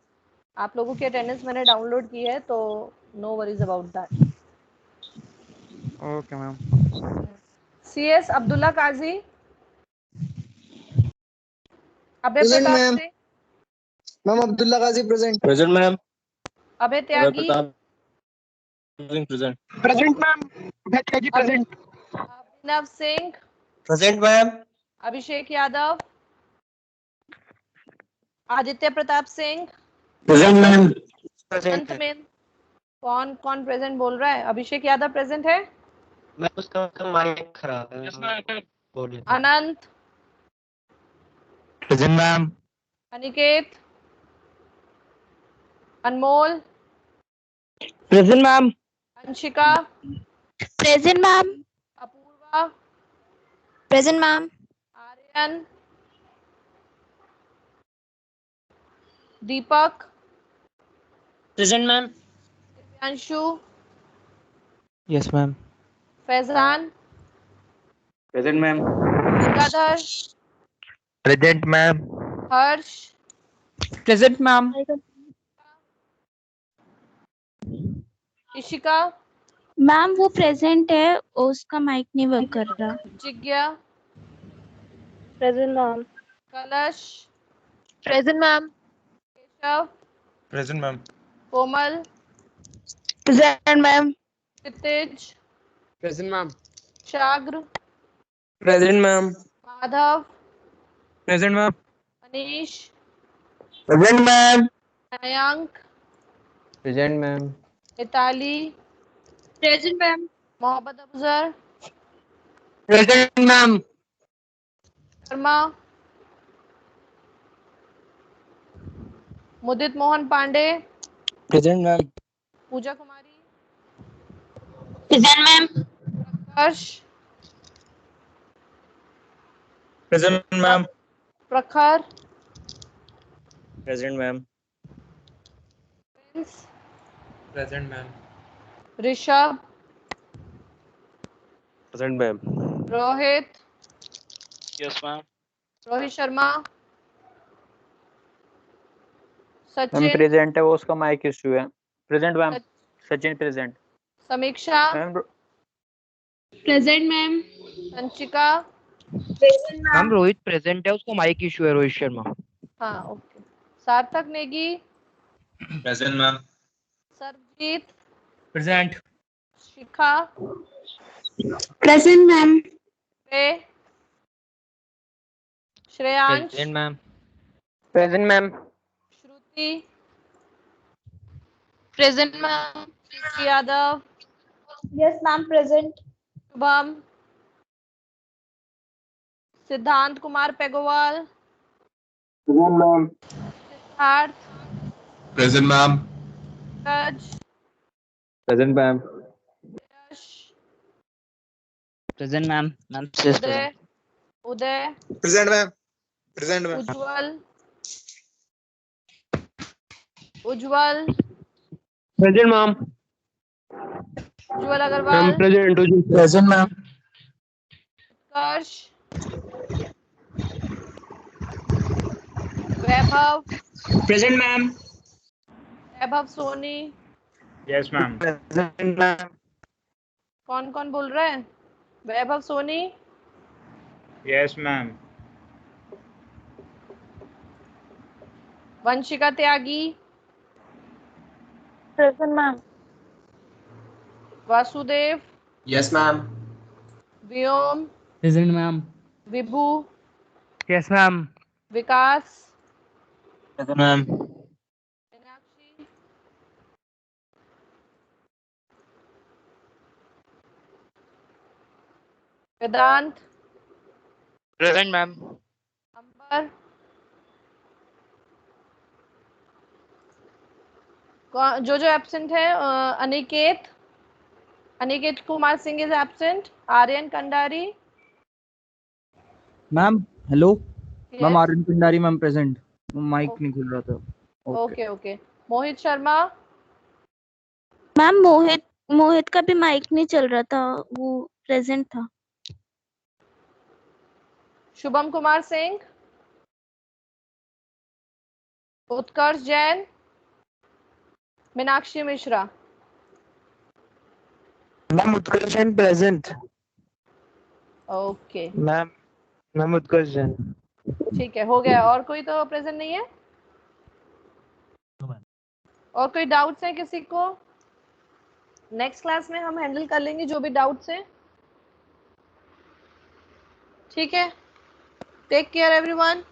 आप लोगों की अटेंडेंस मैंने डाउनलोड की है, तो no worries about that. Okay ma'am. CS Abdullah Qazi. Abhay present Pratap ma'am. Singh. Ma'am Abdullah Ghazi present. Present ma'am. Abhay Tyagi. Present. Present ma'am. Abhay Tyagi present. Abhinav Singh. Present ma'am. Abhishek Yadav. Aditya Pratap Singh. Present ma'am. अंत में कौन कौन प्रेजेंट बोल रहा है? अभिषेक यादव प्रेजेंट है। मैं उसका माइक खराब है। बोलिए। Anant. Present ma'am. Aniket. Anmol. Present ma'am. Anshika. Present ma'am. Apoorva. Present ma'am. Aryan. Deepak. Present ma'am. Divyanshu. Yes ma'am. Faizan. Present ma'am. Gangadhar. Present ma'am. Harsh. Present ma'am. Ishika. Ma'am वो प्रेजेंट है, उसका माइक नहीं वर्क कर रहा। Jigya. Present ma'am. Kalash. Present ma'am. Keshav. Present ma'am. Komal. Present ma'am. Kshitij. Present ma'am. शाग्र। Present ma'am. Madhav. Present ma'am. Manish. Present ma'am. Mayank. Present ma'am. Mitali. Present ma'am. Mohammad Afzar. Present ma'am. Sharma. Mudit Mohan Pandey. Present ma'am. Pooja Kumari. Present ma'am. Prakash. Present ma'am. Prakhar. Present ma'am. Prince. Present ma'am. Rishabh. Present ma'am. Rohit. Yes ma'am. Rohit Sharma. Ma'am Sachin. Present है, वो उसका mike issue है। Present ma'am. सच- Sachin present. Sameeksha. Ma'am present ma'am. Sanchika. Present ma'am ma'am. Rohit present है, उसका mike issue है, रोहित शर्मा। हाँ, okay. Sarthak Negi. Present ma'am. Sarabjit. Present. Shikha. Present ma'am. पे। Shreyansh. Present ma'am. Present ma'am. Shruti. Present ma'am. Kirti Yadav. Yes ma'am present. Shubham. Siddhant Kumar Pegowal. Present ma'am. Siddharth. Present ma'am. Suraj. Present ma'am. Yash. Present ma'am. Ma'am Uday. Uday. Present ma'am. Present ma'am. Ujjwal. Ujjwal. Present ma'am. Ujjwal ma'am Agarwal. Present. Present ma'am. Utkarsh. Vaibhav. Present ma'am. Vaibhav Soni. Yes ma'am. Present ma'am. कौन कौन बोल रहा है? Vaibhav Soni. Yes ma'am. Vanshika Tyagi. Present ma'am. Vasudev. Yes ma'am. Vyom. Present ma'am. Vibhu. Yes ma'am. Vikas. Present ma'am. Meenakshi. Vedant. Present ma'am. Ambar. जो जो absent है, Aniket. Aniket Kumar Singh is absent. Aryan Kandari. Ma'am hello. Ma'am Yes. Aryan Pindari ma'am present. Mike नहीं खुल रहा था। Okay okay. Mohit Sharma. Ma'am Mohit का भी माइक नहीं चल रहा था, वो प्रेजेंट था। शुभम कुमार सिंह। उत्कर्ष जैन। मीनाक्षी मिश्रा। मैम उत्कर्ष जैन प्रेजेंट। ओके मैम उत्कर्ष जैन। ठीक है, हो गया। और कोई तो प्रेजेंट नहीं है? और कोई डाउट्स है किसी को? नेक्स्ट क्लास में हम हैंडल कर लेंगे जो भी डाउट्स हैं। ठीक है, टेक केयर एवरीवन।